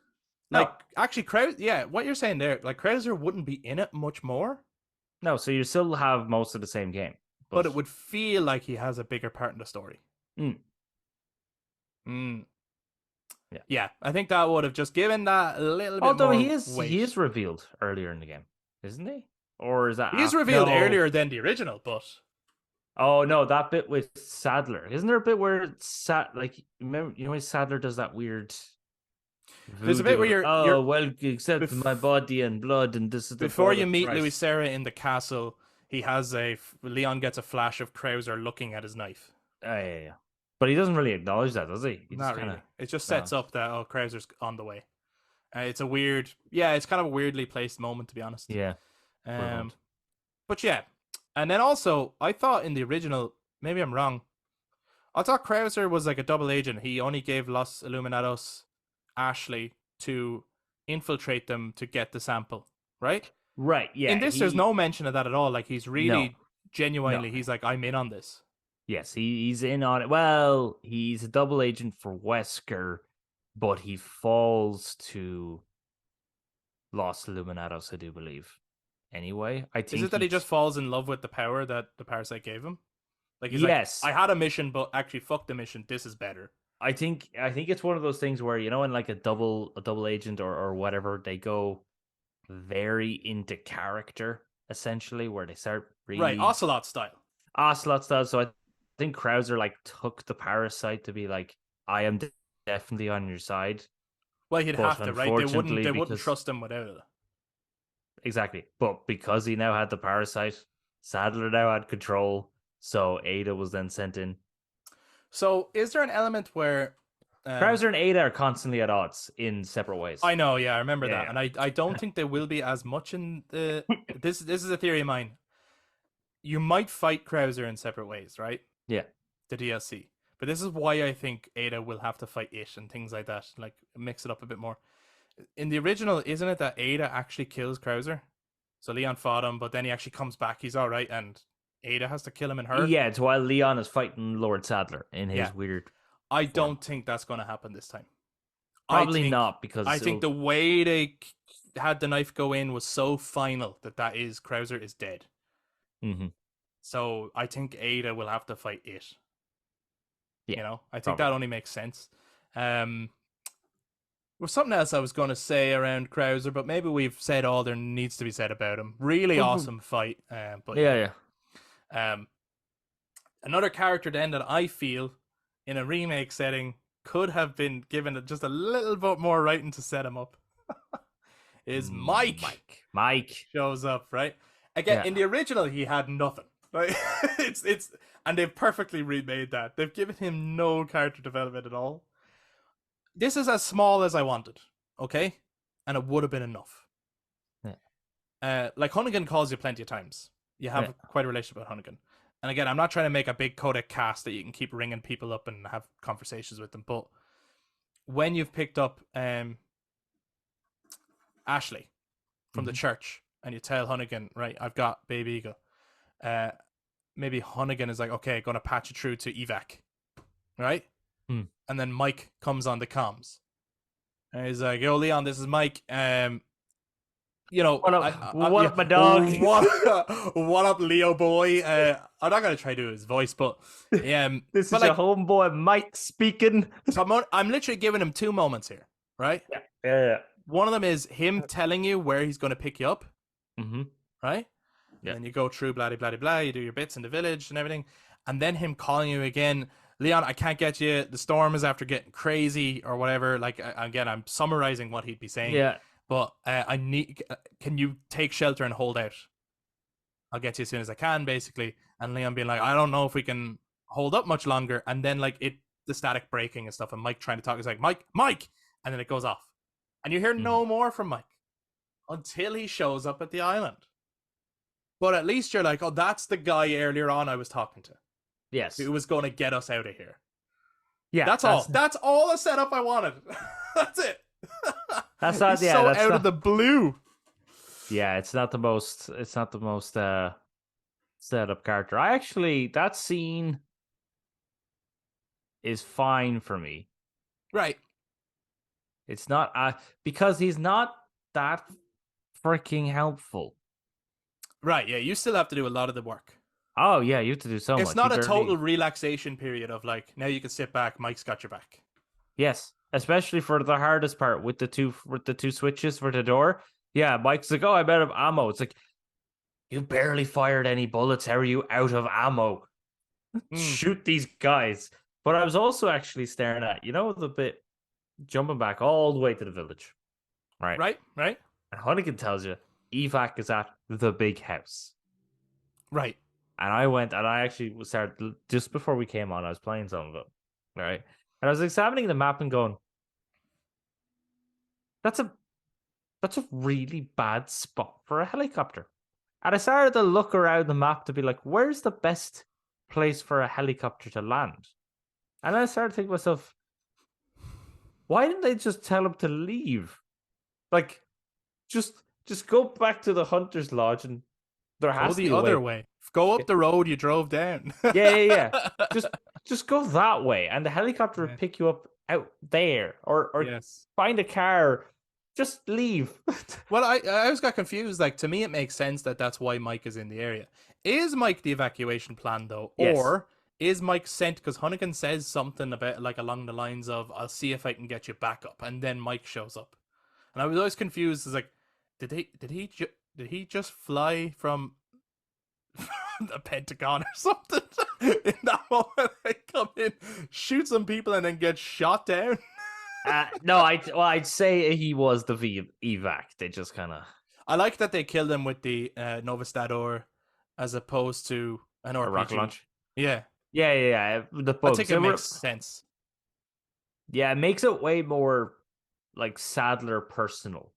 no, Like actually, Krauser. Yeah, what you're saying there, like Krauser wouldn't be in it much more, no. So you still have most of the same game, but but it would feel like he has a bigger part in the story. mm, Mm. yeah. Yeah, I think that would have just given that a little bit Although more he weight. is revealed earlier in the game, isn't he? Or is that He is after? revealed No. earlier than the original, but Oh no, that bit with Sadler. Isn't there a bit where like remember when Sadler does that weird there's a bit voodoo? where Like, you're oh well, accept my bef- body and blood, and this is the before blood you of meet Louis Christ. Serra in the castle. He has Leon gets a flash of Krauser looking at his knife. Yeah. But he doesn't really acknowledge that, does he? He just Not kind of really. It just no. sets up that Krauser's on the way. It's a weird, yeah, it's kind of a weirdly placed moment to be honest. Yeah. Um, but yeah, and then also I thought in the original, maybe I'm wrong. I thought Krauser was like a double agent. He only gave Los Illuminados Ashley to infiltrate them to get the sample, right? Right. In Yeah. this, there's no mention of that at all. Like he's No. really genuinely, No. he's like, I'm in on this. Yes, he's in on it. Well, he's a double agent for Wesker, but he falls to Los Illuminados, I do believe. Anyway, I Is think it that he just falls in love with the power that the parasite gave him? Like he's like, yes, I had a mission, but actually, fuck the mission. This is better. I think it's one of those things where in like a double agent or whatever, they go very into character essentially, where they start Right, really Ocelot style. Ocelot style. So I think Krauser like took the parasite to be like, I am definitely on your side. Well, he'd But have to, right? They wouldn't. unfortunately, They wouldn't because trust him without it. exactly, but because he now had the parasite, Sadler now had control. So Ada was then sent in. So, is there an element where Krauser and Ada are constantly at odds in separate ways. I know, yeah, I remember that, Yeah, and I don't think they will be as much in the. This is a theory of mine. You might fight Krauser in separate ways, right? yeah. The DLC, but this is why I think Ada will have to fight it and things like that, like mix it up a bit more. In the original, isn't it that Ada actually kills Krauser? So Leon fought him, but then he actually comes back. He's all right, and Ada has to kill him and her. Yeah, it's while Leon is fighting Lord Sadler in his Yeah. weird. I form. don't think that's going to happen this time. Probably not, because I think the way they had the knife go in was so final that is Krauser is dead. Mm-hmm. So I think Ada will have to fight it. Yeah, you know, I think probably. that only makes sense. There's something else I was going to say around Krauser, but maybe we've said all there needs to be said about him. Really awesome fight. But yeah. Another character then that I feel in a remake setting could have been given just a little bit more writing to set him up is Mike. Mike Shows up, right? Again, in the original, he had nothing. Right? it's and they've perfectly remade that. They've given him no character development at all. This is as small as I wanted, okay? And it would have been enough. Yeah. Like Hunnigan calls you plenty of times. You have quite a relationship with Hunnigan. And again, I'm not trying to make a big codec cast that you can keep ringing people up and have conversations with them, but when you've picked up Ashley from the church and you tell Hunnigan, right, I've got Baby Eagle, maybe Hunnigan is like, okay, gonna patch it through to evac, right? And then Mike comes on the comms and he's like, yo, Leon, this is Mike. You know, what up, my dog? What up, Leo boy? I'm not gonna try to do his voice, but this is your homeboy Mike speaking. So I'm literally giving him two moments here, right? Yeah. One of them is him telling you where he's going to pick you up, right? Yeah. And then you go through blah blah blah blah. You do your bits in the village and everything, and then him calling you again, Leon. I can't get you. The storm is after getting crazy or whatever. Like again, I'm summarizing what he'd be saying. Yeah. But I need. Can you take shelter and hold out? I'll get you as soon as I can, basically. And Leon being like, I don't know if we can hold up much longer. And then like the static breaking and stuff, and Mike trying to talk is like, Mike, and then it goes off. And you hear no more from Mike until he shows up at the island. But at least you're like, oh, that's the guy earlier on I was talking to. Yes. Who was going to get us out of here. Yeah, That's all. That's all the setup I wanted. That's it. that's not. He's Yeah, so that's out of not. the blue. Yeah, it's not the most. It's not the most set up character. I actually that scene is fine for me. Right. It's not because he's not that freaking helpful. Right. Yeah. You still have to do a lot of the work. Oh yeah, you have to do so It's much. You not a barely. total relaxation period of like, now you can sit back, Mike's got your back. Yes, especially for the hardest part with the two switches for the door. Yeah, Mike's like, "Oh, I'm out of ammo." It's like you barely fired any bullets. How are you out of ammo? Mm. Shoot these guys. But I was also actually staring at, the bit jumping back all the way to the village, right? Right. Right. And Hunnigan tells you evac is at the big house. Right. And I went and I actually started just before we came on. I was playing some of it, right? And I was examining the map and going, "That's a really bad spot for a helicopter." And I started to look around the map to be like, "Where's the best place for a helicopter to land?" And I started thinking to myself, "Why didn't they just tell him to leave? Like, just go back to the hunter's lodge, and there Go has to the be a other way." way. Go up the road you drove down. Yeah, yeah, yeah. Just go that way, and the helicopter will Yeah. pick you up out there, or Yes. find a car. Just leave. Well, I always got confused. Like, to me, it makes sense that that's why Mike is in the area. Is Mike the evacuation plan though, Yes. or is Mike sent? Because Hunnigan says something about like along the lines of, "I'll see if I can get you back up," and then Mike shows up, and I was always confused. It's like, did he just fly from the Pentagon or something? In that moment, they come in, shoot some people, and then get shot down. No, I'd say he was the evac. They just kind of I like that they killed him with the Novastador as opposed to an a rocket RPG. launch. Yeah, Yeah, yeah, yeah. The I think bugs. it makes sense. Yeah, it makes it way more like Sadler personal,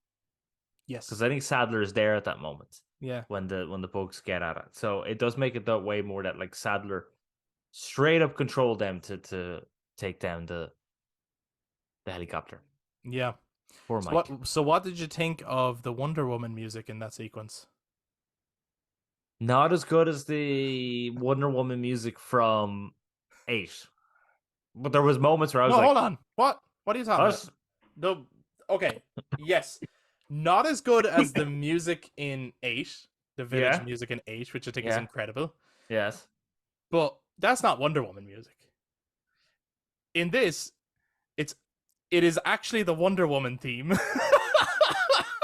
Yes. because I think Sadler is there at that moment Yeah. when the bugs get at it. So it does make it that way more that like Sadler straight up controlled them to take down the helicopter. Yeah. Poor So Mike. what did you think of the Wonder Woman music in that sequence? Not as good as the Wonder Woman music from 8. But there was moments where I was No, hold like, on. What are you talking about? us. No. Okay. Yes. Not as good as the music in 8, the village Yeah. music in 8, which I think is Yeah. incredible. Yes. But that's not Wonder Woman music. In this, it's it is actually the Wonder Woman theme.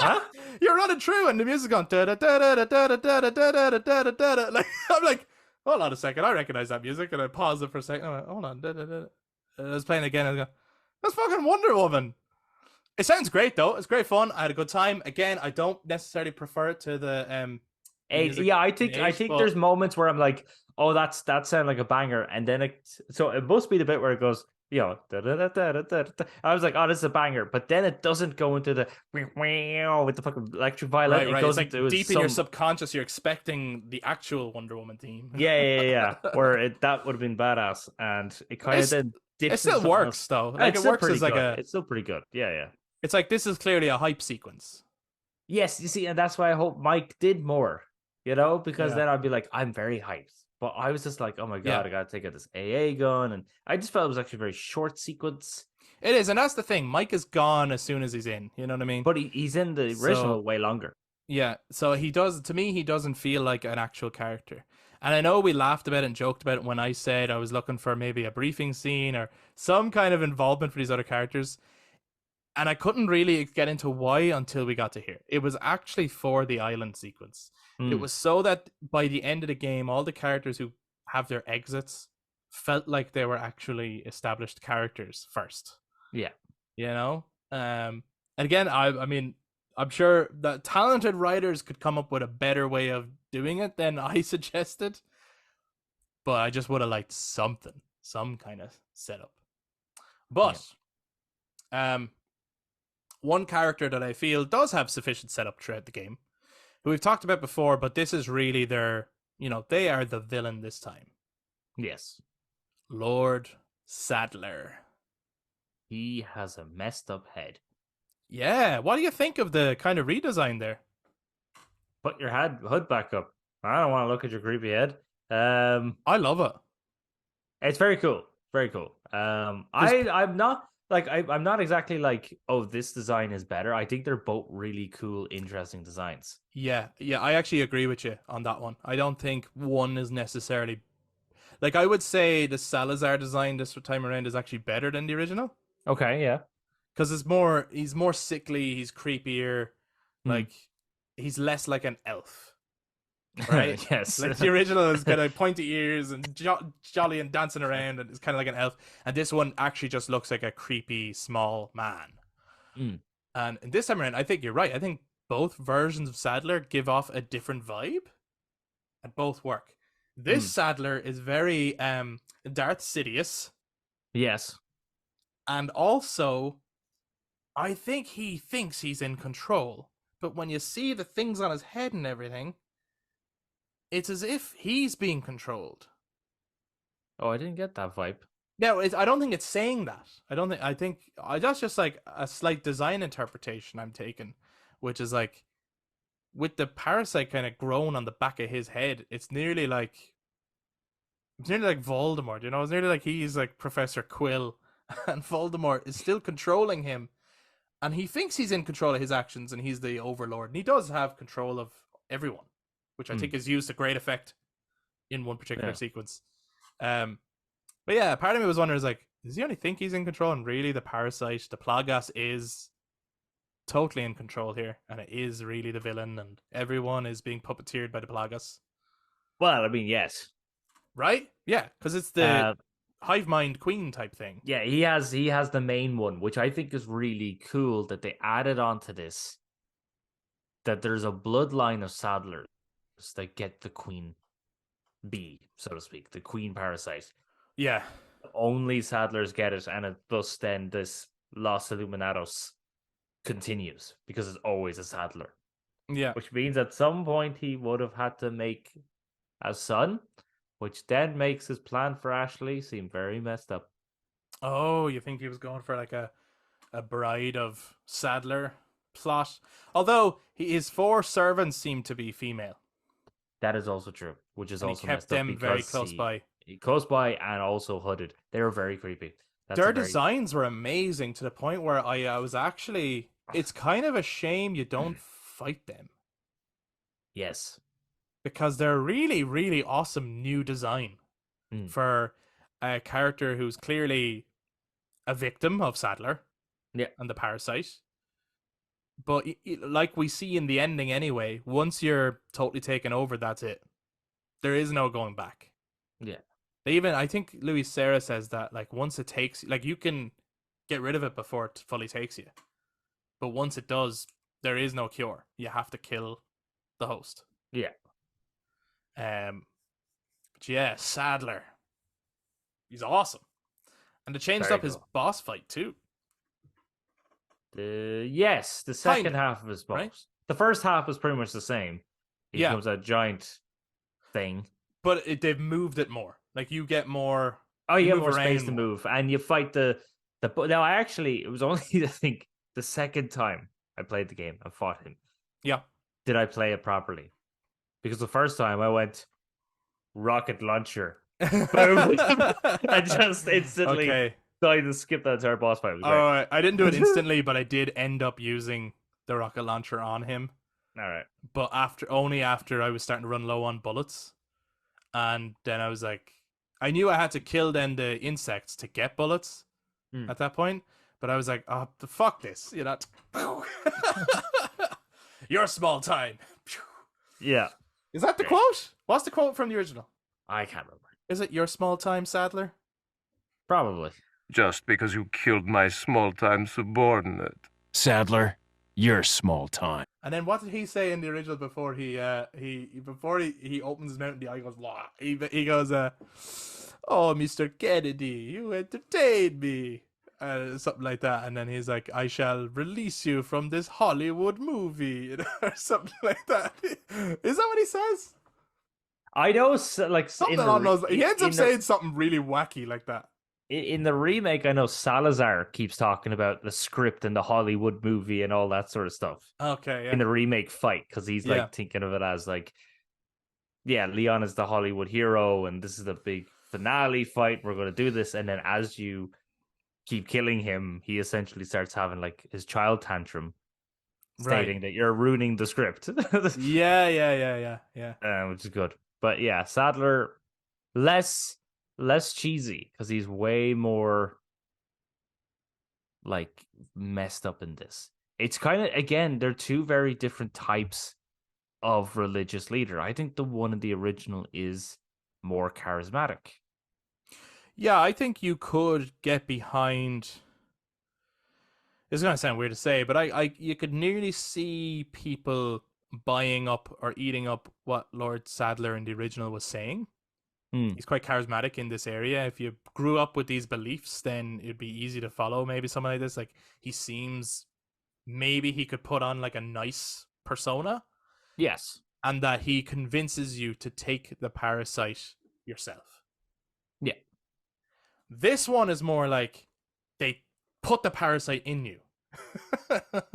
Huh? You're running through and the music's going da da da da da da da da da da da da da. Like, I'm like, hold on a second, I recognize that music, and I paused it for a second. I'm like, hold on, da, da, da. I was playing again. I was going, that's fucking Wonder Woman. It sounds great though. It's great fun. I had a good time. Again, I don't necessarily prefer it to the 8. music Yeah, I in think 8, there's but moments where I'm like, oh, that sounds like a banger, and then so it must be the bit where it goes, da, da, da, da, da, da, da. I was like, oh, this is a banger, but then it doesn't go into the with the fucking electric violin. right, It right. It's goes like into deep in your some subconscious, you're expecting the actual Wonder Woman theme. yeah, where that would have been badass, and it kind of It's then it dips into still something else. works though. Like It's it still works pretty as like good. a. It's still pretty good. Yeah, yeah. It's like this is clearly a hype sequence. Yes, you see, and that's why I hope Mike did more, because Yeah. then I'd be like, I'm very hyped. But I was just like, oh my Yeah. god, I gotta take out this AA gun, and I just felt it was actually a very short sequence. It is, and that's the thing. Mike is gone as soon as he's in. You know what I mean? But he's in the So original way longer. yeah, so he does. To me, he doesn't feel like an actual character. And I know we laughed about it and joked about it when I said I was looking for maybe a briefing scene or some kind of involvement for these other characters. And I couldn't really get into why until we got to here. It was actually for the island sequence. It Mm, was so that by the end of the game, all the characters who have their exits felt like they were actually established characters first. yeah, You know, and again, I mean, I'm sure that talented writers could come up with a better way of doing it than I suggested, but I just would have liked something, some kind of setup. yeah, But um, one character that I feel does have sufficient setup throughout the game, who we've talked about before, but this is really their, they are the villain this time. yes. Lord Sadler. He has a messed up head. Yeah, what do you think of the kind of redesign there? Put your hood back up. I don't want to look at your creepy head. I love it. It's very cool. Very cool. There's I'm not like I'm not exactly like, oh, this design is better. I think they're both really cool, interesting designs. Yeah, yeah, I actually agree with you on that one. I don't think one is necessarily like I would say the Salazar design this time around is actually better than the original Okay, yeah. because he's more sickly, he's creepier, Hmm. like he's less like an elf, right? Yes. Like the original is kind of pointy ears and jolly and dancing around, and it's kind of like an elf. And this one actually just looks like a creepy small man. Mm, And this time around, I think you're right. I think both versions of Sadler give off a different vibe, and both work. This mm. Sadler is very Darth Sidious, Yes. and also I think he thinks he's in control. But when you see the things on his head and everything, it's as if he's being controlled. Oh, I didn't get that vibe. No, I don't think it's saying that. I don't think. I think that's just like a slight design interpretation I'm taking, which is like with the parasite kind of grown on the back of his head. It's nearly like Voldemort. You know, it's nearly like he's like Professor Quill, and Voldemort is still controlling him, and he thinks he's in control of his actions, and he's the overlord, and he does have control of everyone, which I Mm. think is used to great effect in one particular Yeah. sequence. But yeah, part of me was wondering, is like, does he only think he's in control? And really, the parasite, the Plagas, is totally in control here, and it is really the villain, and everyone is being puppeteered by the Plagas, Well, I mean, yes. right? Yeah, because it's the Uh, hive mind queen type thing. yeah, he has the main one, which I think is really cool that they added onto this. That there's a bloodline of Sadlers that get the queen bee, so to speak, the queen parasite. Yeah, Only Sadlers get it, and thus then this Los Illuminados continues because it's always a Sadler. yeah. Which means at some point he would have had to make a son, which then makes his plan for Ashley seem very messed up. Oh, you think he was going for like a bride of Sadler plot? Although his four servants seem to be female, That is also true, which is and he also kept messed up them very because close by. close by and also hooded. They were very creepy. That's Their a very designs were amazing to the point where I was actually. It's kind of a shame you don't fight them yes. because they're really, really awesome new design Mm. for a character who's clearly a victim of Sadler Yeah. and the parasite. But like we see in the ending anyway, once you're totally taken over, that's it. There is no going back. Yeah. They even, I think Louis Serra says that like once it takes, like you can get rid of it before it fully takes you, but once it does, there is no cure. You have to kill the host. Yeah. But yeah, Sadler, he's awesome, and they changed Very up his cool. boss fight too. The second Kinda, half of his boss. right? The first half was pretty much the same. He Yeah. becomes a giant thing. But they've moved it more. Like you get more. Oh, you have move more space around to more. move, and you fight the. Now, it was only I think the second time I played the game and fought him. Yeah. Did I play it properly? Because the first time I went rocket launcher, boom, I just instantly Okay. died and skipped that entire boss fight. It was All great. right. I didn't do it instantly, but I did end up using the rocket launcher on him. All right. But only after I was starting to run low on bullets, and then I was like, I knew I had to kill then the insects to get bullets at that point. But I was like, oh, fuck this, you know. You're small time. Yeah. Is that the quote? What's the quote from the original? I can't remember. Is it your small time, Sadler? Probably. Just because you killed my small-time subordinate. Sadler, you're small time. And then what did he say in the original before he opens his mouth and the eye goes, wah. He goes, oh, Mr. Kennedy, you entertained me. Something like that. And then he's like, I shall release you from this Hollywood movie. Or something like that. Is that what he says? I know, like Something in the, on those. He ends up in the- saying something really wacky like that. in the remake, I know Salazar keeps talking about the script and the Hollywood movie and all that sort of stuff Okay, in yeah. the remake fight because he's Yeah. like thinking of it as like, yeah, Leon is the Hollywood hero and this is the big finale fight. We're going to do this. And then as you keep killing him, he essentially starts having like his child tantrum, stating Right. that you're ruining the script, Yeah. which is good. But yeah, Sadler less cheesy because he's way more like messed up in this. It's kind of again, they're two very different types of religious leader. I think the one in the original is more charismatic. Yeah, I think you could get behind. It's gonna sound weird to say, but you could nearly see people buying up or eating up what Lord Sadler in the original was saying. He's quite charismatic in this area. If you grew up with these beliefs, then it'd be easy to follow maybe something like this. Like he seems maybe he could put on like a nice persona Yes. and that he convinces you to take the parasite yourself. Yeah. This one is more like they put the parasite in you.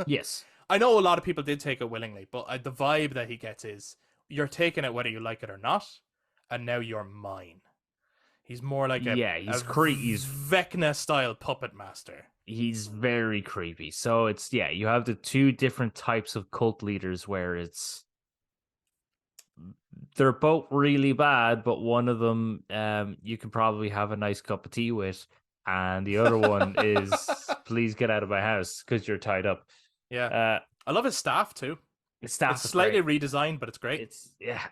Yes. I know a lot of people did take it willingly, but the vibe that he gets is you're taking it whether you like it or not, and now you're mine. He's more like a he's Vecna style puppet master. He's very creepy. So it's you have the two different types of cult leaders where they're both really bad, but one of them you can probably have a nice cup of tea with, and the other one is please get out of my house because you're tied up. Yeah. I love his staff too. His staff It's is slightly great. redesigned, but it's great.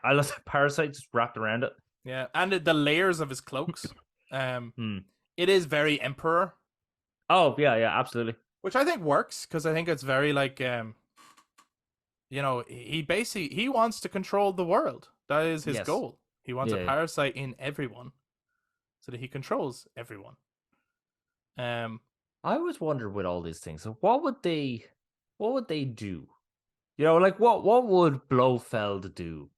I love the parasite just wrapped around it. Yeah, and the layers of his cloaks. It is very Emperor. Oh yeah, absolutely. Which I think works because I think it's very like he wants to control the world. That is his goal. He wants a parasite in everyone so that he controls everyone. I always wondered with all these things, so what would they do? You know, like what would Blofeld do?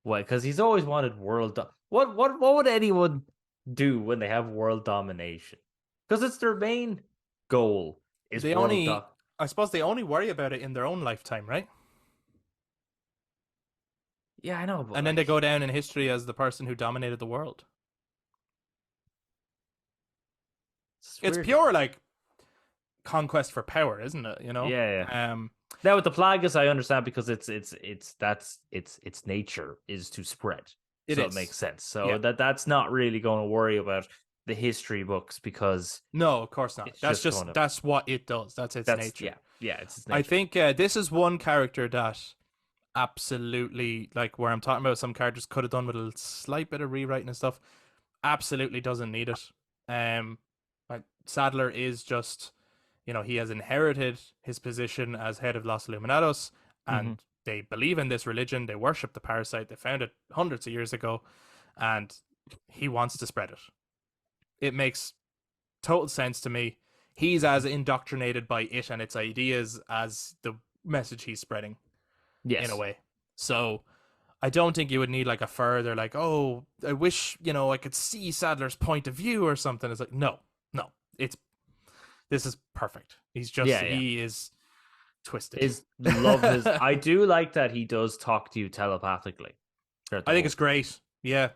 What? Because he's always wanted what would anyone do when they have world domination? Because it's their main goal. I suppose they only worry about it in their own lifetime, right? Yeah, I know. But and then they go down in history as the person who dominated the world. It's pure like conquest for power, isn't it? You know? Yeah. Now with the Plagueis, I understand because it's nature is to spread. It makes sense. So that's not really going to worry about the history books because no, of course not. That's what it does. That's its nature. Yeah, it's its nature. I think this is one character that absolutely like where I'm talking about some characters could have done with a slight bit of rewriting and stuff. Absolutely doesn't need it. Like Sadler is just, he has inherited his position as head of Los Illuminados, and they believe in this religion. They worship the parasite. They found it hundreds of years ago, and he wants to spread it. It makes total sense to me. He's as indoctrinated by it and its ideas as the message he's spreading. Yes. In a way. So I don't think you would need like a further like, oh, I wish, I could see Sadler's point of view or something. It's like, no. This is perfect. He's just he is twisted. I do like that he does talk to you telepathically. I think it's great. Yeah.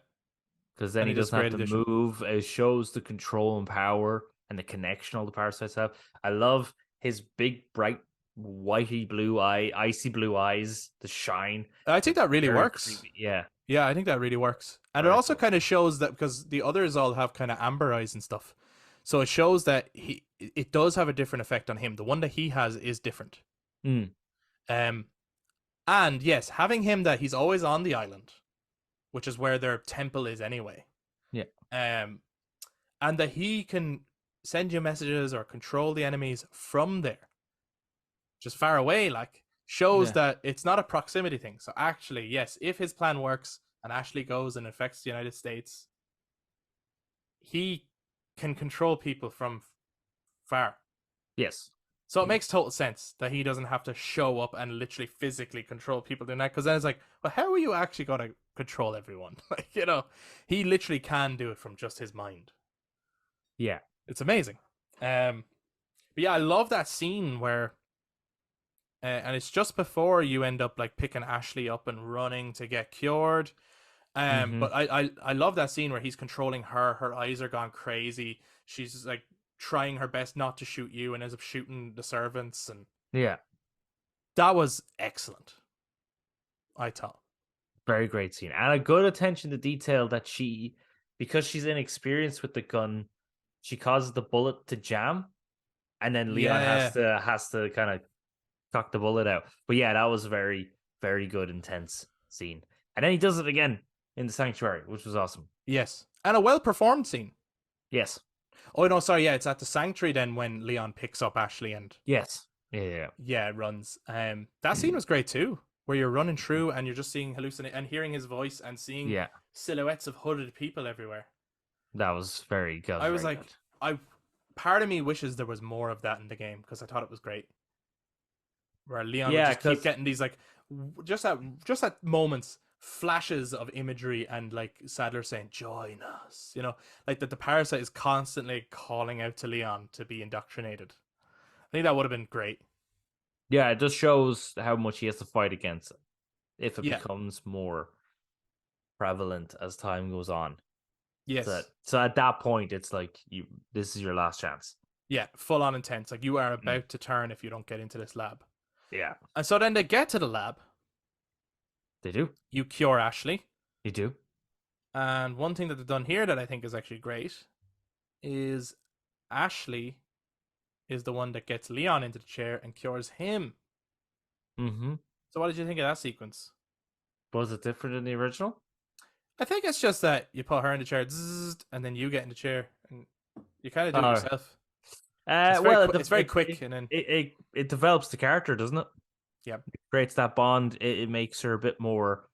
Because then he doesn't have to move. It shows the control and power and the connection all the parasites have. I love his big, bright, whitey blue icy blue eyes, the shine. I think that really works. Creepy. Yeah. Yeah, I think that really works. And it also kind of shows that because the others all have kind of amber eyes and stuff. So it shows that it does have a different effect on him. The one that he has is different. And yes, having him that he's always on the island, which is where their temple is anyway. Yeah. And that he can send you messages or control the enemies from there, just far away, like shows that it's not a proximity thing. So actually, yes, if his plan works and Ashley goes and affects the United States, he can control people from far. Yes. So it makes total sense that he doesn't have to show up and literally physically control people doing that. Because then it's like, well, how are you actually going to control everyone? Like, he literally can do it from just his mind. Yeah. It's amazing. But yeah, I love that scene where, and it's just before you end up like picking Ashley up and running to get cured. Mm-hmm. But I love that scene where he's controlling her. Her eyes are gone crazy. She's like trying her best not to shoot you and ends up shooting the servants, and Yeah. that was excellent. I thought. Very great scene. And a good attention to detail that because she's inexperienced with the gun, she causes the bullet to jam, and then Leon Yeah. has to kind of cock the bullet out. But yeah, that was a very, very good, intense scene. And then he does it again in the sanctuary, which was awesome. Yes, and a well performed scene. Yes. Oh no, sorry. Yeah, it's at the sanctuary then when Leon picks up Ashley and Yes. Yeah. runs. That scene was great too, where you're running through and you're just seeing hallucinate and hearing his voice and seeing Yeah. silhouettes of hooded people everywhere. That was very good. I was very like, good. part of me wishes there was more of that in the game because I thought it was great. Where Leon would Yeah, just keep 'cause- getting these like just at moments flashes of imagery and like Sadler saying join us, you know, like that the parasite is constantly calling out to Leon to be indoctrinated. I think that would have been great. Yeah, it just shows how much he has to fight against it if it Yeah. becomes more prevalent as time goes on. Yes. So at that point, it's like this is your last chance. Yeah, full on intense. Like you are about to turn if you don't get into this lab. Yeah, And so then they get to the lab. they do. You cure Ashley. You do. And one thing that they've done here that I think is actually great is Ashley is the one that gets Leon into the chair and cures him. Mm-hmm. So what did you think of that sequence? Was it different in the original? I think it's just that you put her in the chair, zzz, and then you get in the chair, and you kind of do it Oh. yourself. It's very quick, and then it develops the character, doesn't it? Yeah. It creates that bond. It makes her a bit more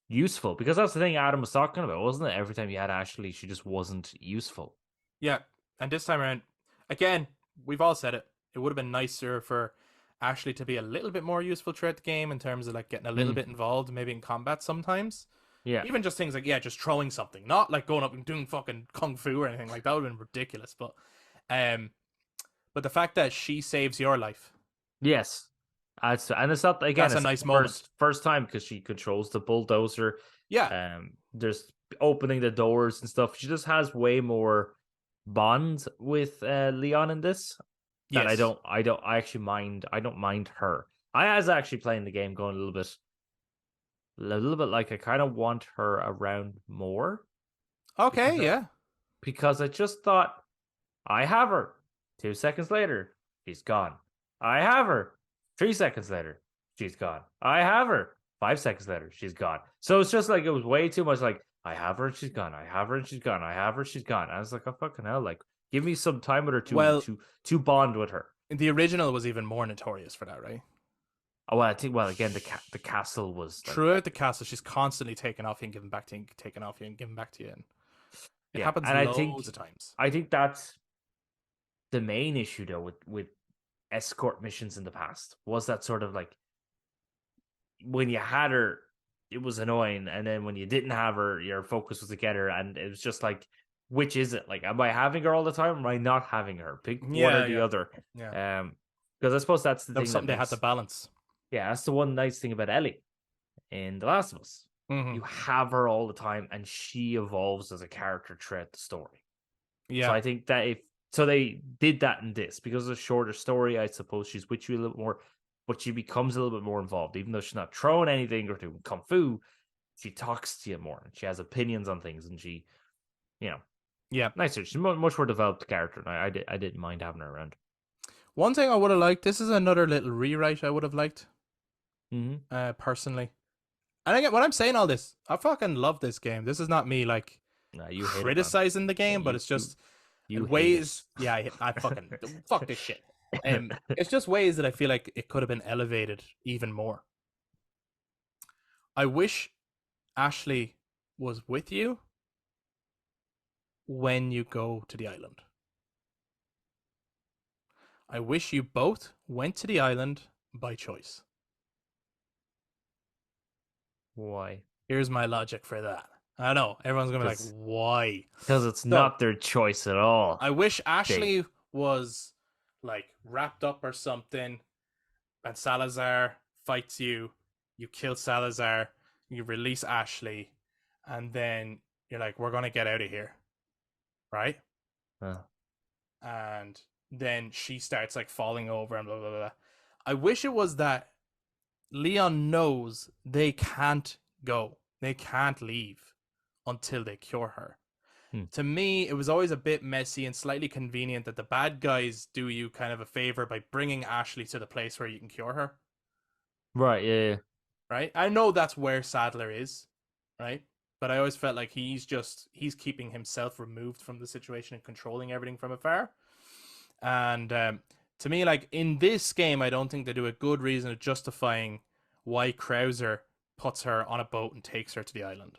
useful, because that's the thing Adam was talking about, wasn't it? Every time you had Ashley, she just wasn't useful. yeah. And this time around, again, we've all said it. It would have been nicer for Ashley to be a little bit more useful throughout the game in terms of like getting a little bit involved, maybe in combat sometimes. Yeah. Even just things like just throwing something, not like going up and doing fucking kung fu or anything like that would have been ridiculous. But the fact that she saves your life, Yes. And it's not, again, that's a it's nice the moment. first time, because she controls the bulldozer. Yeah, There's opening the doors and stuff. She just has way more bond with Leon in this. That yes. I don't mind her. I was actually playing the game going a little bit like I kind of want her around more, Okay, yeah. because I just thought, I have her. 2 seconds later, she's gone. I have her. 3 seconds later, she's gone. I have her. 5 seconds later, she's gone. So it's just like, it was way too much like, I have her and she's gone. I have her and she's gone. I have her, she's gone. I was like, oh fucking hell, like, give me some time with her to bond with her. The original was even more notorious for that, right? Oh, well, I think, again, the castle was like, Throughout the castle, she's constantly taking off you and giving back to you, and taking off you and giving back to you. And it happens and loads of times. I think that's the main issue though with escort missions in the past, was that sort of like, when you had her, it was annoying, and then when you didn't have her, your focus was to get her, and it was just like, which is it? Like, am I having her all the time? Or am I not having her? Pick one or the other. Yeah. Because I suppose that's the That was thing something they had to balance. Yeah, that's the one nice thing about Ellie in The Last of Us. Mm-hmm. You have her all the time, and she evolves as a character throughout the story. Yeah. So I think that they did that in this, because it's a shorter story. I suppose she's with you a little more, but she becomes a little bit more involved, even though she's not throwing anything or doing kung fu. She talks to you more, and she has opinions on things, and she, nicer. She's much more developed character, and I didn't mind having her around. One thing I would have liked. This is another little rewrite I would have liked. Mm-hmm. Personally, and again, when I'm saying all this, I fucking love this game. This is not me like You criticizing the game, but it's just ways. Yeah, I fucking fuck this shit. It's just ways that I feel like it could have been elevated even more. I wish Ashley was with you when you go to the island. I wish you both went to the island by choice. Why? Here's my logic for that. I know everyone's gonna be like, 'Cause- why? Because it's So not their choice at all. I wish Ashley was like wrapped up or something, and Salazar fights you. You kill Salazar. You release Ashley, and then you're like, we're gonna get out of here, right? Uh, And then she starts like falling over and blah blah blah. I wish it was that Leon knows they can't go. They can't leave until they cure her. To me, it was always a bit messy and slightly convenient that the bad guys do you kind of a favor by bringing Ashley to the place where you can cure her. right, yeah. Right? I know that's where Sadler is, right? But I always felt like he's keeping himself removed from the situation and controlling everything from afar. And to me, like in this game, I don't think they do a good reason of justifying why Krauser puts her on a boat and takes her to the island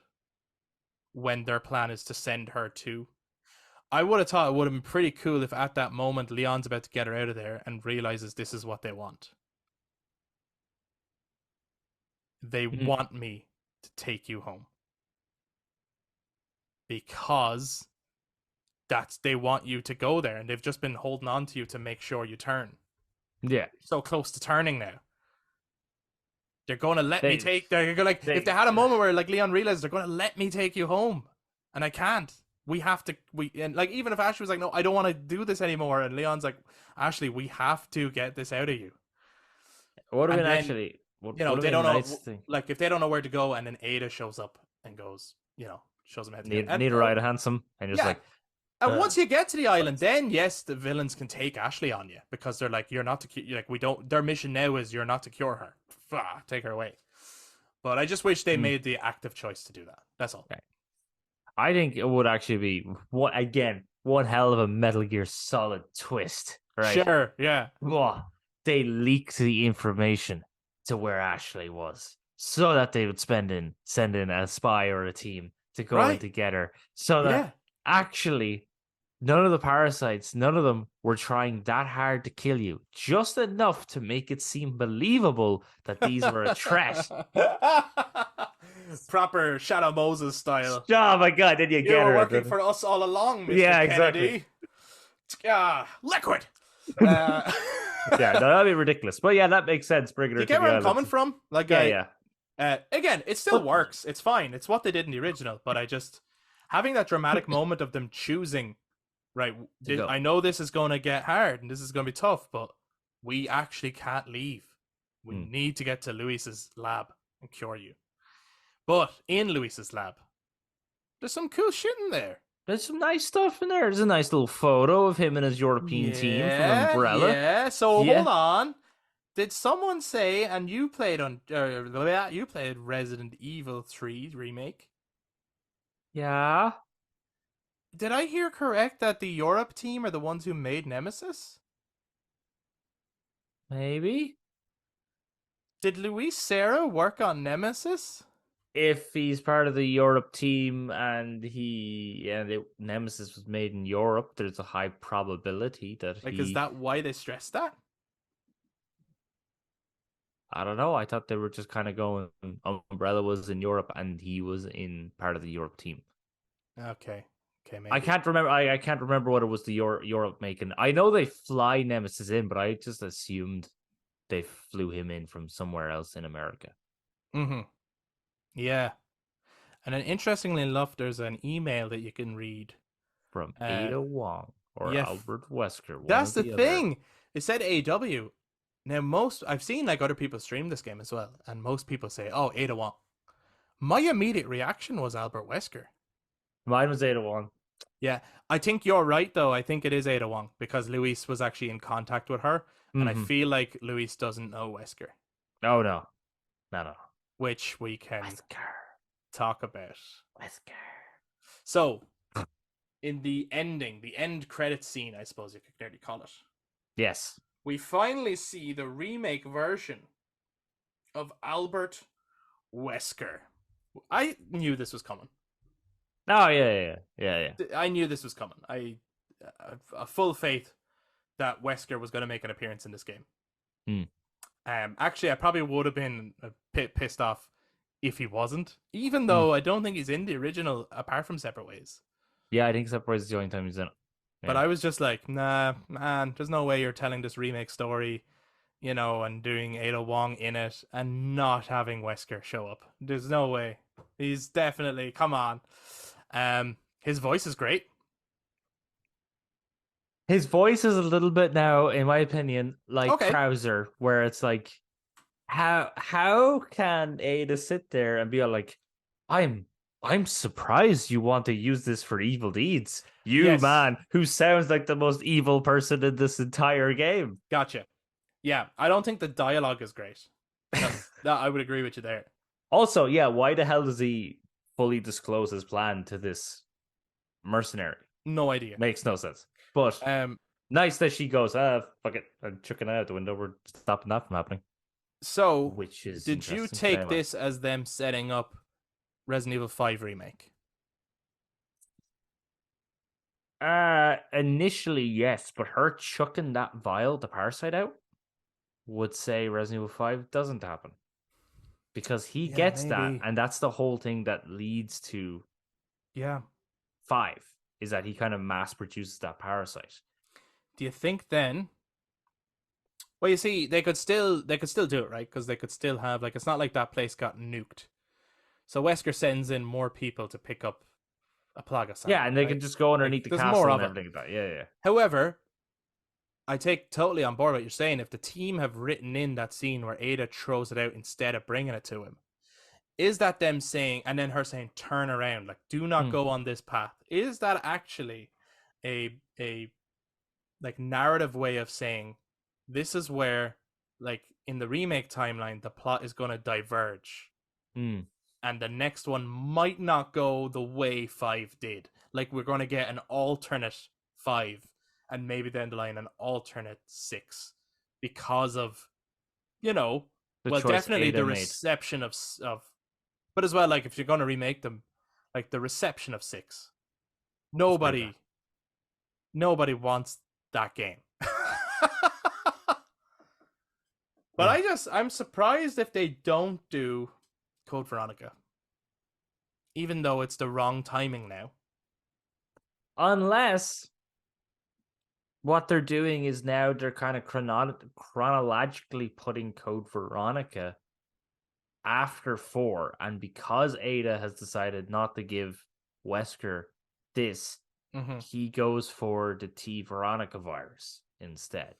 when their plan is to send her to. I would have thought it would have been pretty cool if at that moment Leon's about to get her out of there and realizes this is what they want. They want me to take you home. Because they want you to go there and they've just been holding on to you to make sure you turn. Yeah. So close to turning now. They're going to let me take. They're going like they- if they had a moment where like Leon realized they're going to let me take you home, and I can't. We have to. And like even if Ashley was like, no, I don't want to do this anymore, and Leon's like, Ashley, we have to get this out of you. What have And been then, actually? What, You know, what they have don't been know. nice thing? Like if they don't know where to go, and then Ada shows up and goes, you know, shows them how to get. And, Need a ride, handsome, and just yeah. like. And once you get to the island, then yes, the villains can take Ashley on you because they're like, you're not to cure. Like we don't. Their mission now is you're not to cure her. Take her away. But I just wish they made the active choice to do that. That's all. Okay. I think it would actually be one hell of a Metal Gear Solid twist, right? Sure. Yeah. Whoa, they leaked the information to where Ashley was, so that they would send in a spy or a team to go in Right. to get her, so that Yeah. actually none of the parasites, none of them were trying that hard to kill you, just enough to make it seem believable that these were a threat. Proper Shadow Moses style. Oh my god, did you You get were her? working for us all along, Mr. Yeah, Kennedy. Liquid. Yeah, no, that'd be ridiculous. But yeah, that makes sense. Bringing Do her you to get the where I'm island. coming from? Like, Yeah. again, it still But- works. It's fine. It's what they did in the original. But I just having that dramatic moment of them choosing, right? go. I know this is going to get hard and this is going to be tough, but we actually can't leave. We need to get to Luis's lab and cure you. But in Luis's lab, there's some cool shit in there. There's some nice stuff in there. There's a nice little photo of him and his European team from Umbrella. Yeah. So Yeah. hold on. Did someone say? And you played you played Resident Evil 3 remake. Yeah. Did I hear correct that the Europe team are the ones who made Nemesis? Maybe. Did Luis Serra work on Nemesis? If he's part of the Europe team and Nemesis was made in Europe, there's a high probability that Like, he... is that why they stressed that? I don't know. I thought they were just kind of going. Umbrella was in Europe and he was in part of the Europe team. Okay. Maybe. I can't remember. I can't remember what it was the Europe making. I know they fly Nemesis in, but I just assumed they flew him in from somewhere else in America. Mm-hmm. Yeah. And then interestingly enough, there's an email that you can read From Ada Wong or yeah, Albert Wesker. That's the other. thing. It said AW. Now I've seen like other people stream this game as well, and most people say, "Oh, Ada Wong." My immediate reaction was Albert Wesker. Mine was Ada Wong. Yeah, I think you're right though. I think it is Ada Wong because Luis was actually in contact with her, and I feel like Luis doesn't know Wesker. Oh no. Which we can Wesker. talk about. Wesker. So, in the end credit scene, I suppose you could nearly call it. Yes. We finally see the remake version of Albert Wesker. I knew this was coming. Oh yeah. I knew this was coming. I a full faith that Wesker was going to make an appearance in this game. Actually, I probably would have been a bit pissed off if he wasn't. Even though I don't think he's in the original, apart from Separate Ways. Yeah, I think Separate is the only time he's in it. But Yeah. I was just like, nah, man, there's no way you're telling this remake story, and doing Ada Wong in it and not having Wesker show up. There's no way. He's definitely, come on. His voice is great. His voice is a little bit now, in my opinion, like Okay. Krauser, where it's like, how can Ada sit there and be all like, I'm surprised you want to use this for evil deeds. You Yes. man, who sounds like the most evil person in this entire game. Gotcha. Yeah, I don't think the dialogue is great. That I would agree with you there. Also, yeah, why the hell does he fully disclose his plan to this mercenary? No idea. Makes no sense. But nice that she goes, fuck it, I'm chucking it out the window. We're stopping that from happening. So, Which is did you interesting. take Anyway. this as them setting up Resident Evil 5 Remake? Initially, yes, but her chucking that vial, the parasite out, would say Resident Evil 5 doesn't happen. Because he Yeah, gets that, maybe. and that's the whole thing that leads to Yeah. 5, is that he kind of mass produces that parasite. Do you think then? Well, you see, they could still do it, right? Because they could still have, like, it's not like that place got nuked. So Wesker sends in more people to pick up a plaga sample. Yeah, and they right? can just go underneath Like, the there's castle more and of it. everything like that. Yeah, yeah. However, I take totally on board what you're saying. If the team have written in that scene where Ada throws it out instead of bringing it to him, is that them saying, and then her saying, turn around, like, do not go on this path? Is that actually a like narrative way of saying this is where, like, in the remake timeline, the plot is going to diverge, and the next one might not go the way 5 did? Like, we're going to get an alternate 5, and maybe down the line an alternate 6, because of, The well, choice definitely Ada the made. reception of, but as well, like, if you're going to remake them, like, the reception of 6, nobody wants that game. But I'm surprised if they don't do Code Veronica, even though it's the wrong timing now. Unless what they're doing is now they're kind of chronologically putting Code Veronica after 4, and because Ada has decided not to give Wesker this, he goes for the T Veronica virus instead.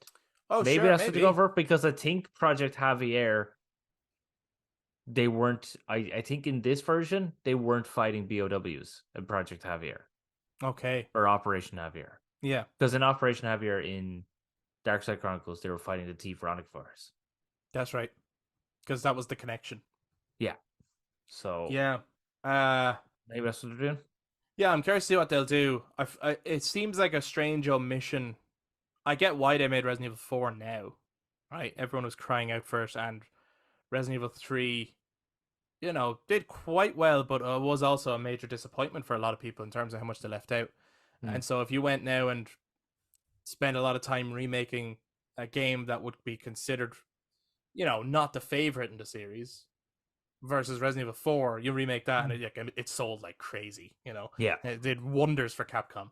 Oh, maybe sure, that's maybe. what they go for, because I think Project Javier, they weren't. I think in this version they weren't fighting BOWs in Project Javier. Okay. Or Operation Javier. Yeah. Because in Operation Javier in Dark Side Chronicles, they were fighting the T Veronica virus. That's right. Because that was the connection. Yeah. So yeah. Maybe that's what they're doing. Yeah, I'm curious to see what they'll do. It seems like a strange omission. I get why they made Resident Evil 4 now. Right? Everyone was crying out for it, and Resident Evil 3, did quite well, but was also a major disappointment for a lot of people in terms of how much they left out. And so if you went now and spent a lot of time remaking a game that would be considered, not the favorite in the series, versus Resident Evil 4, you remake that and it sold like crazy, Yeah. It did wonders for Capcom.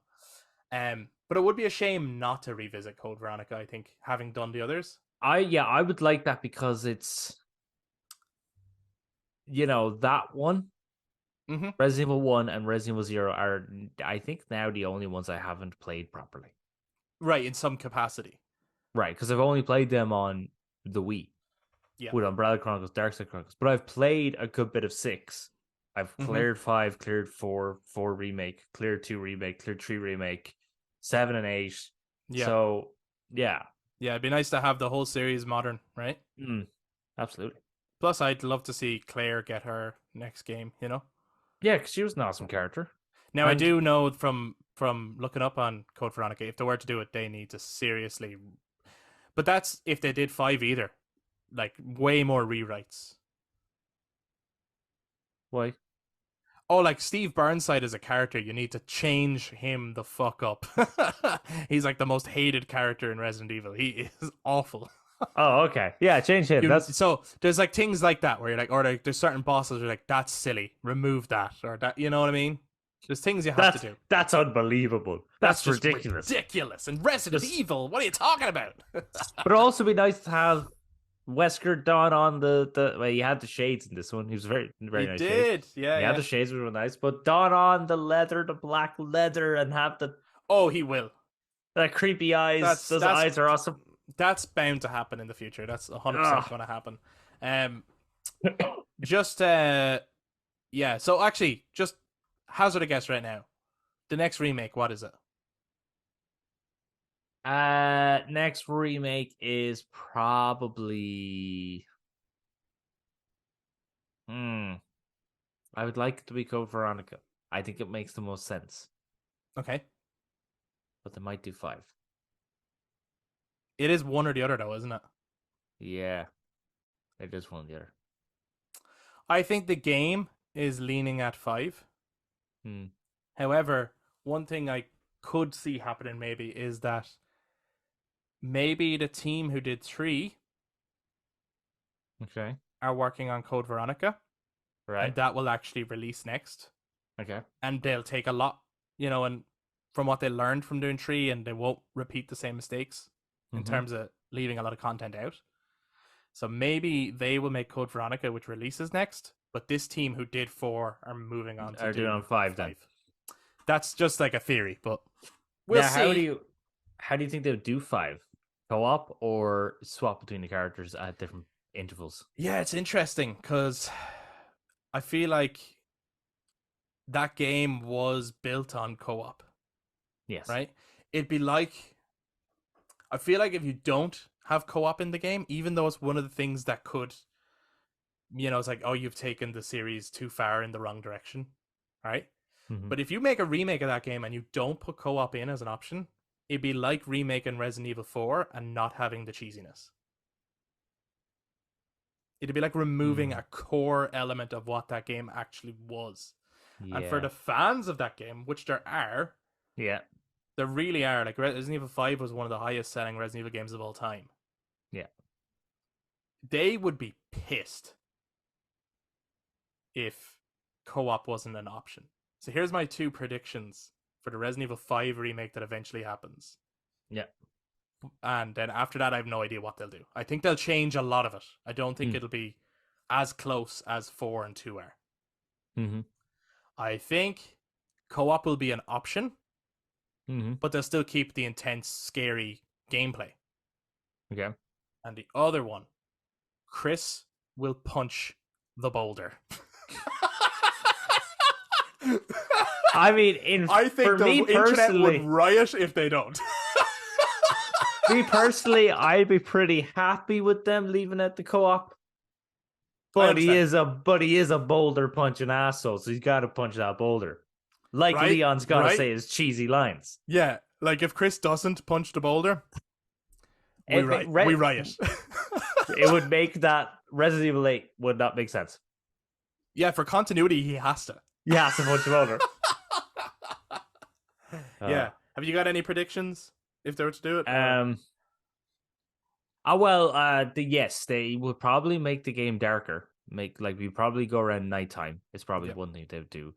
But it would be a shame not to revisit Code Veronica, I think, having done the others. I would like that, because it's that one, Resident Evil 1 and Resident Evil 0 are, I think, now the only ones I haven't played properly. Right, in some capacity. Right, because I've only played them on the Wii. Yeah. With Umbrella Chronicles, Dark Side Chronicles. But I've played a good bit of 6. I've cleared 5, cleared 4, 4 Remake, cleared 2 Remake, cleared 3 Remake, 7 and 8. Yeah. So, yeah. Yeah, it'd be nice to have the whole series modern, right? Absolutely. Plus, I'd love to see Claire get her next game, Yeah, because she was an awesome character. Now, I do know from looking up on Code Veronica, if they were to do it, they need to seriously... But that's if they did 5 either. Like, way more rewrites. Why? Oh, like Steve Burnside as a character, you need to change him the fuck up. He's like the most hated character in Resident Evil. He is awful. Oh, okay. Yeah, change him. That's So there's like things like that where you're like, or like there's certain bosses where you're like, that's silly, remove that, or that, you know what I mean? There's things you have to do. that's unbelievable. That's That's just ridiculous. ridiculous. And Resident Just- Evil, what are you talking about? But it'd also be nice to have Wesker Don on the well, he had the shades in this one. He was very He nice shades. did, yeah, He had yeah. the shades, which were nice, but Don on the leather, the black leather, and have Oh, he will. that creepy eyes. Those eyes are awesome. That's bound to happen in the future. That's 100% Ugh. going to happen. Just yeah. So actually, just hazard a guess right now. The next remake, what is it? Next remake is probably. I would like it to be Code Veronica. I think it makes the most sense, Okay, but they might do 5. it is one or the other though, isn't it? Yeah, it is one or the other. I think the game is leaning at 5. Hmm. However, one thing I could see happening maybe is that maybe the team who did 3 Okay. are working on Code Veronica, Right. and that will actually release next. Okay. And they'll take a lot, and from what they learned from doing 3, and they won't repeat the same mistakes in Mhm. terms of leaving a lot of content out. So maybe they will make Code Veronica, which releases next, but this team who did 4 are moving on to Are doing on 5 then. That's just like a theory, but we'll Now, see. how do you think they would do 5? Co-op or swap between the characters at different intervals? Yeah, it's interesting because I feel like that game was built on co-op, Yes. right? It'd be like, I feel like if you don't have co-op in the game, even though it's one of the things that could, it's like, oh, you've taken the series too far in the wrong direction, right? Mhm. But if you make a remake of that game and you don't put co-op in as an option, it'd be like remaking Resident Evil 4 and not having the cheesiness. It'd be like removing a core element of what that game actually was. Yeah. And for the fans of that game, which there really are. Like Resident Evil 5 was one of the highest selling Resident Evil games of all time. Yeah. They would be pissed if co-op wasn't an option. So here's my 2 predictions for the Resident Evil 5 remake that eventually happens. Yeah. And then after that, I have no idea what they'll do. I think they'll change a lot of it. I don't think it'll be as close as 4 and 2 are. Mm-hmm. I think co-op will be an option, but they'll still keep the intense, scary gameplay. Okay. And the other one, Chris will punch the boulder. I mean, I think for the me internet personally, would riot if they don't. me personally, I'd be pretty happy with them leaving out the co-op. But he is a boulder punching asshole, so he's got to punch that boulder. Like Right? Leon's got to Right? say his cheesy lines. Yeah, like if Chris doesn't punch the boulder, we riot. It would make that Resident Evil 8 would not make sense. Yeah, for continuity, he has to. He has to punch the boulder. Yeah. Have you got any predictions if they were to do it? Yes, they would probably make the game darker. We probably go around nighttime. It's probably one thing they would do.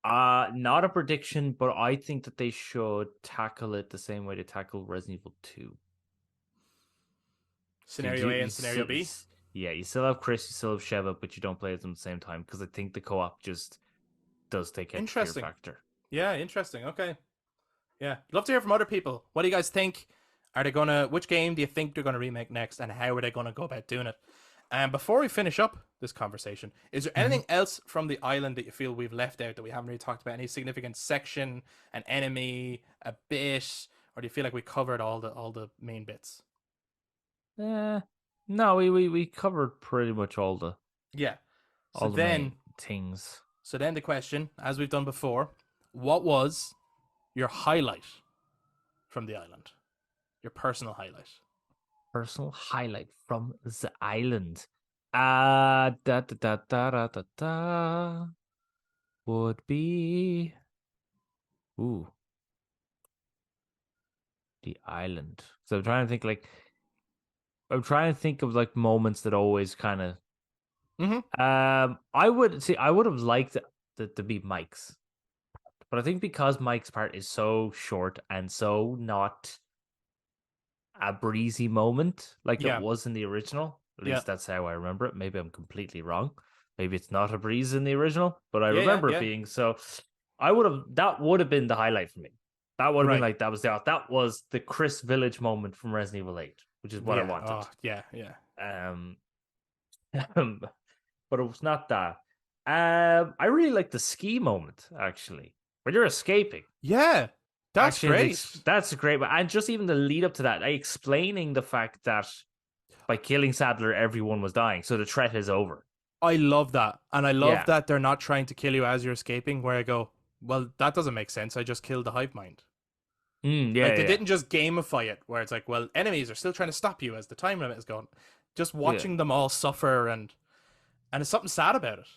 Not a prediction, but I think that they should tackle it the same way they tackle Resident Evil 2. Scenario A and Scenario B? Yeah, you still have Chris, you still have Sheva, but you don't play them at the same time because I think the co-op just does take out the fear factor. Yeah, interesting. Okay. Yeah. Love to hear from other people. What do you guys think? Which game do you think they're gonna remake next, and how are they gonna go about doing it? And before we finish up this conversation, is there anything else from the island that you feel we've left out that we haven't really talked about? Any significant section, an enemy, a bit, or do you feel like we covered all the main bits? No, we covered pretty much all the main things. So then the question, as we've done before, what was your highlight from the island? Your personal highlight. Personal highlight from the island. Da da da da da da da would be the island. So I'm trying to think I'm trying to think of like moments that always kind of. Mhm. I would have liked to be Mike's, but I think because Mike's part is so short and so not a breezy moment like it Yeah. was in the original. At Yeah. least that's how I remember it. Maybe I'm completely wrong. Maybe it's not a breeze in the original, but I Yeah, yeah, remember it yeah. being so. That would have been the highlight for me. That would have been Right. like that was the Chris Village moment from Resident Evil 8, which is what I Yeah. wanted. Oh, yeah, yeah. Um, but it was not that. I really like the ski moment actually, when you're escaping. Yeah. That's Actually, great. that's a great one. And just even the lead up to that, explaining the fact that by killing Sadler, everyone was dying, so the threat is over. I love that. And I love Yeah. that they're not trying to kill you as you're escaping, where I go, well, that doesn't make sense. I just killed the hive mind. Yeah, Like, they yeah, didn't just gamify it, where it's like, well, enemies are still trying to stop you as the time limit is going. Just yeah. watching them all suffer, and there's something sad about it.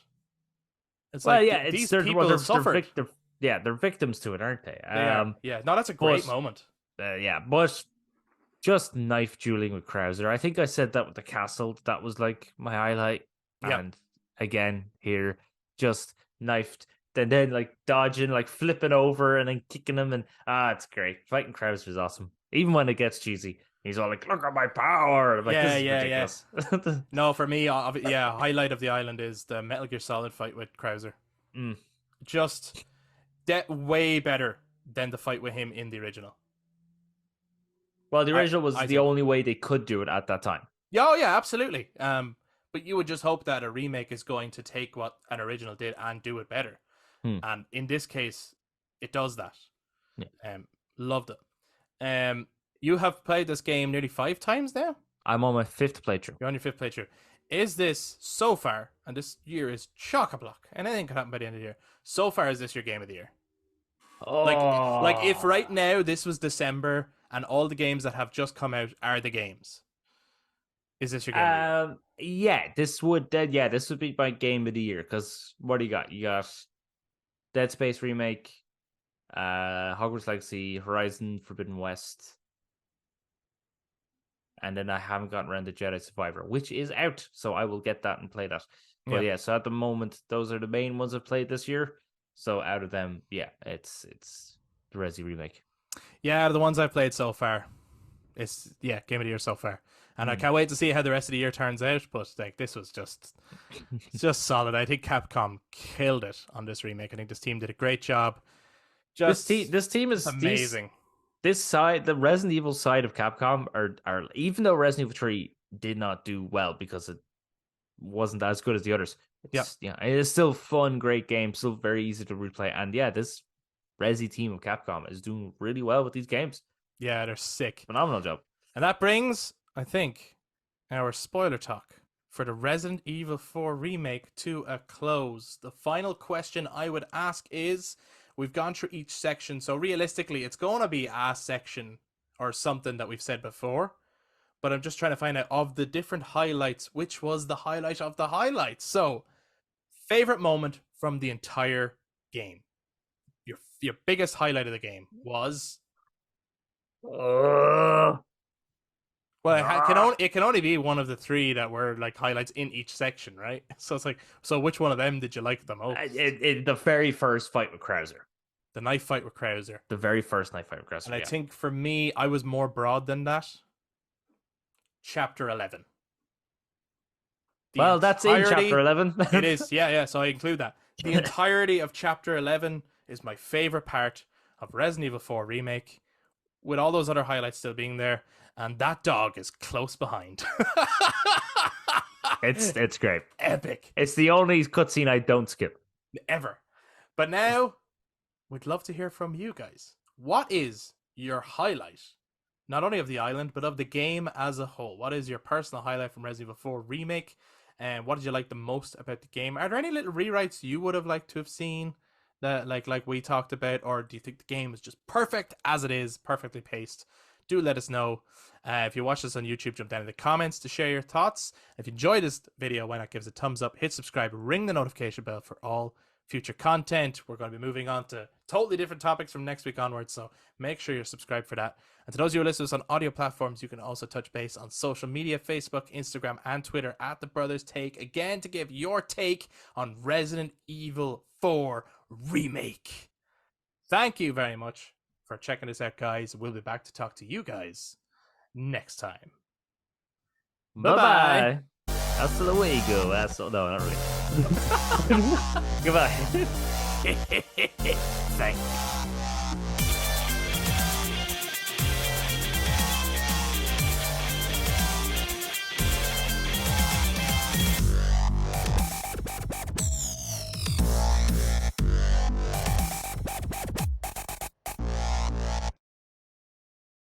It's Well, like yeah, it's these they're well, people suffered. they're victims to it, aren't they? They are. Yeah. No, that's a great but moment. yeah, but just knife dueling with Krauser. I think I said that with the castle. That was like my highlight. Yeah. And again, here, just knifed, and then like dodging, like flipping over and then kicking him. And it's great. Fighting Krauser is awesome. Even when it gets cheesy, he's all like, look at my power. I'm like, Yeah, this is yeah, yeah. ridiculous. No, for me, yeah, highlight of the island is the Metal Gear Solid fight with Krauser. Mm. Just way better than the fight with him in the original. Well, the original was I the think. only way they could do it at that time. Yeah, oh yeah, absolutely. But you would just hope that a remake is going to take what an original did and do it better. And in this case, it does that. Yeah. Loved it. You have played this game nearly 5 times now? I'm on my 5th playthrough. You're on your 5th playthrough. Is this so far, and this year is chock-a-block, and anything could happen by the end of the year. So far, is this your game of the year? Oh, Like if right now this was December and all the games that have just come out are the games, is this your game of the year? this would be my game of the year. Because what do you got? You got Dead Space remake, Hogwarts Legacy, Horizon Forbidden West, and then I haven't gotten around to Jedi Survivor, which is out, so I will get that and play that. But yeah, so at the moment, those are the main ones I've played this year. So out of them, yeah, it's the Resi remake. Yeah, out of the ones I've played so far, it's game of the year so far, and I can't wait to see how the rest of the year turns out. But like this was just, it's just solid. I think Capcom killed it on this remake. I think this team did a great job. Just This team is amazing. This side, the Resident Evil side of Capcom, are even though Resident Evil 3 did not do well because it wasn't as good as the others. It is still fun, great game, still very easy to replay. And yeah, this Resi team of Capcom is doing really well with these games. Yeah, they're sick. Phenomenal job. And that brings, I think, our spoiler talk for the Resident Evil 4 remake to a close. The final question I would ask is, we've gone through each section, so realistically it's going to be a section or something that we've said before. But I'm just trying to find out, of the different highlights, which was the highlight of the highlights. So, favorite moment from the entire game. Your biggest highlight of the game was... Well, it can only be one of the 3 that were like highlights in each section, right? So it's like, so which one of them did you like the most? The very first fight with Krauser. The knife fight with Krauser. The very first knife fight with Krauser. And I think for me, I was more broad than that. Chapter 11. That's in Chapter 11. It is, yeah. So I include that. The entirety of Chapter 11 is my favorite part of Resident Evil 4 Remake, with all those other highlights still being there, and that dog is close behind. It's great. Epic. It's the only cutscene I don't skip. Ever. But now, we'd love to hear from you guys. What is your highlight, not only of the island, but of the game as a whole? What is your personal highlight from Resident Evil 4 Remake? And what did you like the most about the game? Are there any little rewrites you would have liked to have seen that like we talked about? Or do you think the game is just perfect as it is, perfectly paced? Do let us know. If you watch this on YouTube, jump down in the comments to share your thoughts. If you enjoyed this video, why not give us a thumbs up, hit subscribe, ring the notification bell for all future content. We're going to be moving on to totally different topics from next week onwards. So make sure you're subscribed for that. And to those of you who listen to us on audio platforms, you can also touch base on social media, Facebook, Instagram, and Twitter at The Brothers Take, again, to give your take on Resident Evil 4 Remake. Thank you very much for checking this out, guys. We'll be back to talk to you guys next time. Bye-bye. Hasta luego. No, not really. Goodbye. Thank you.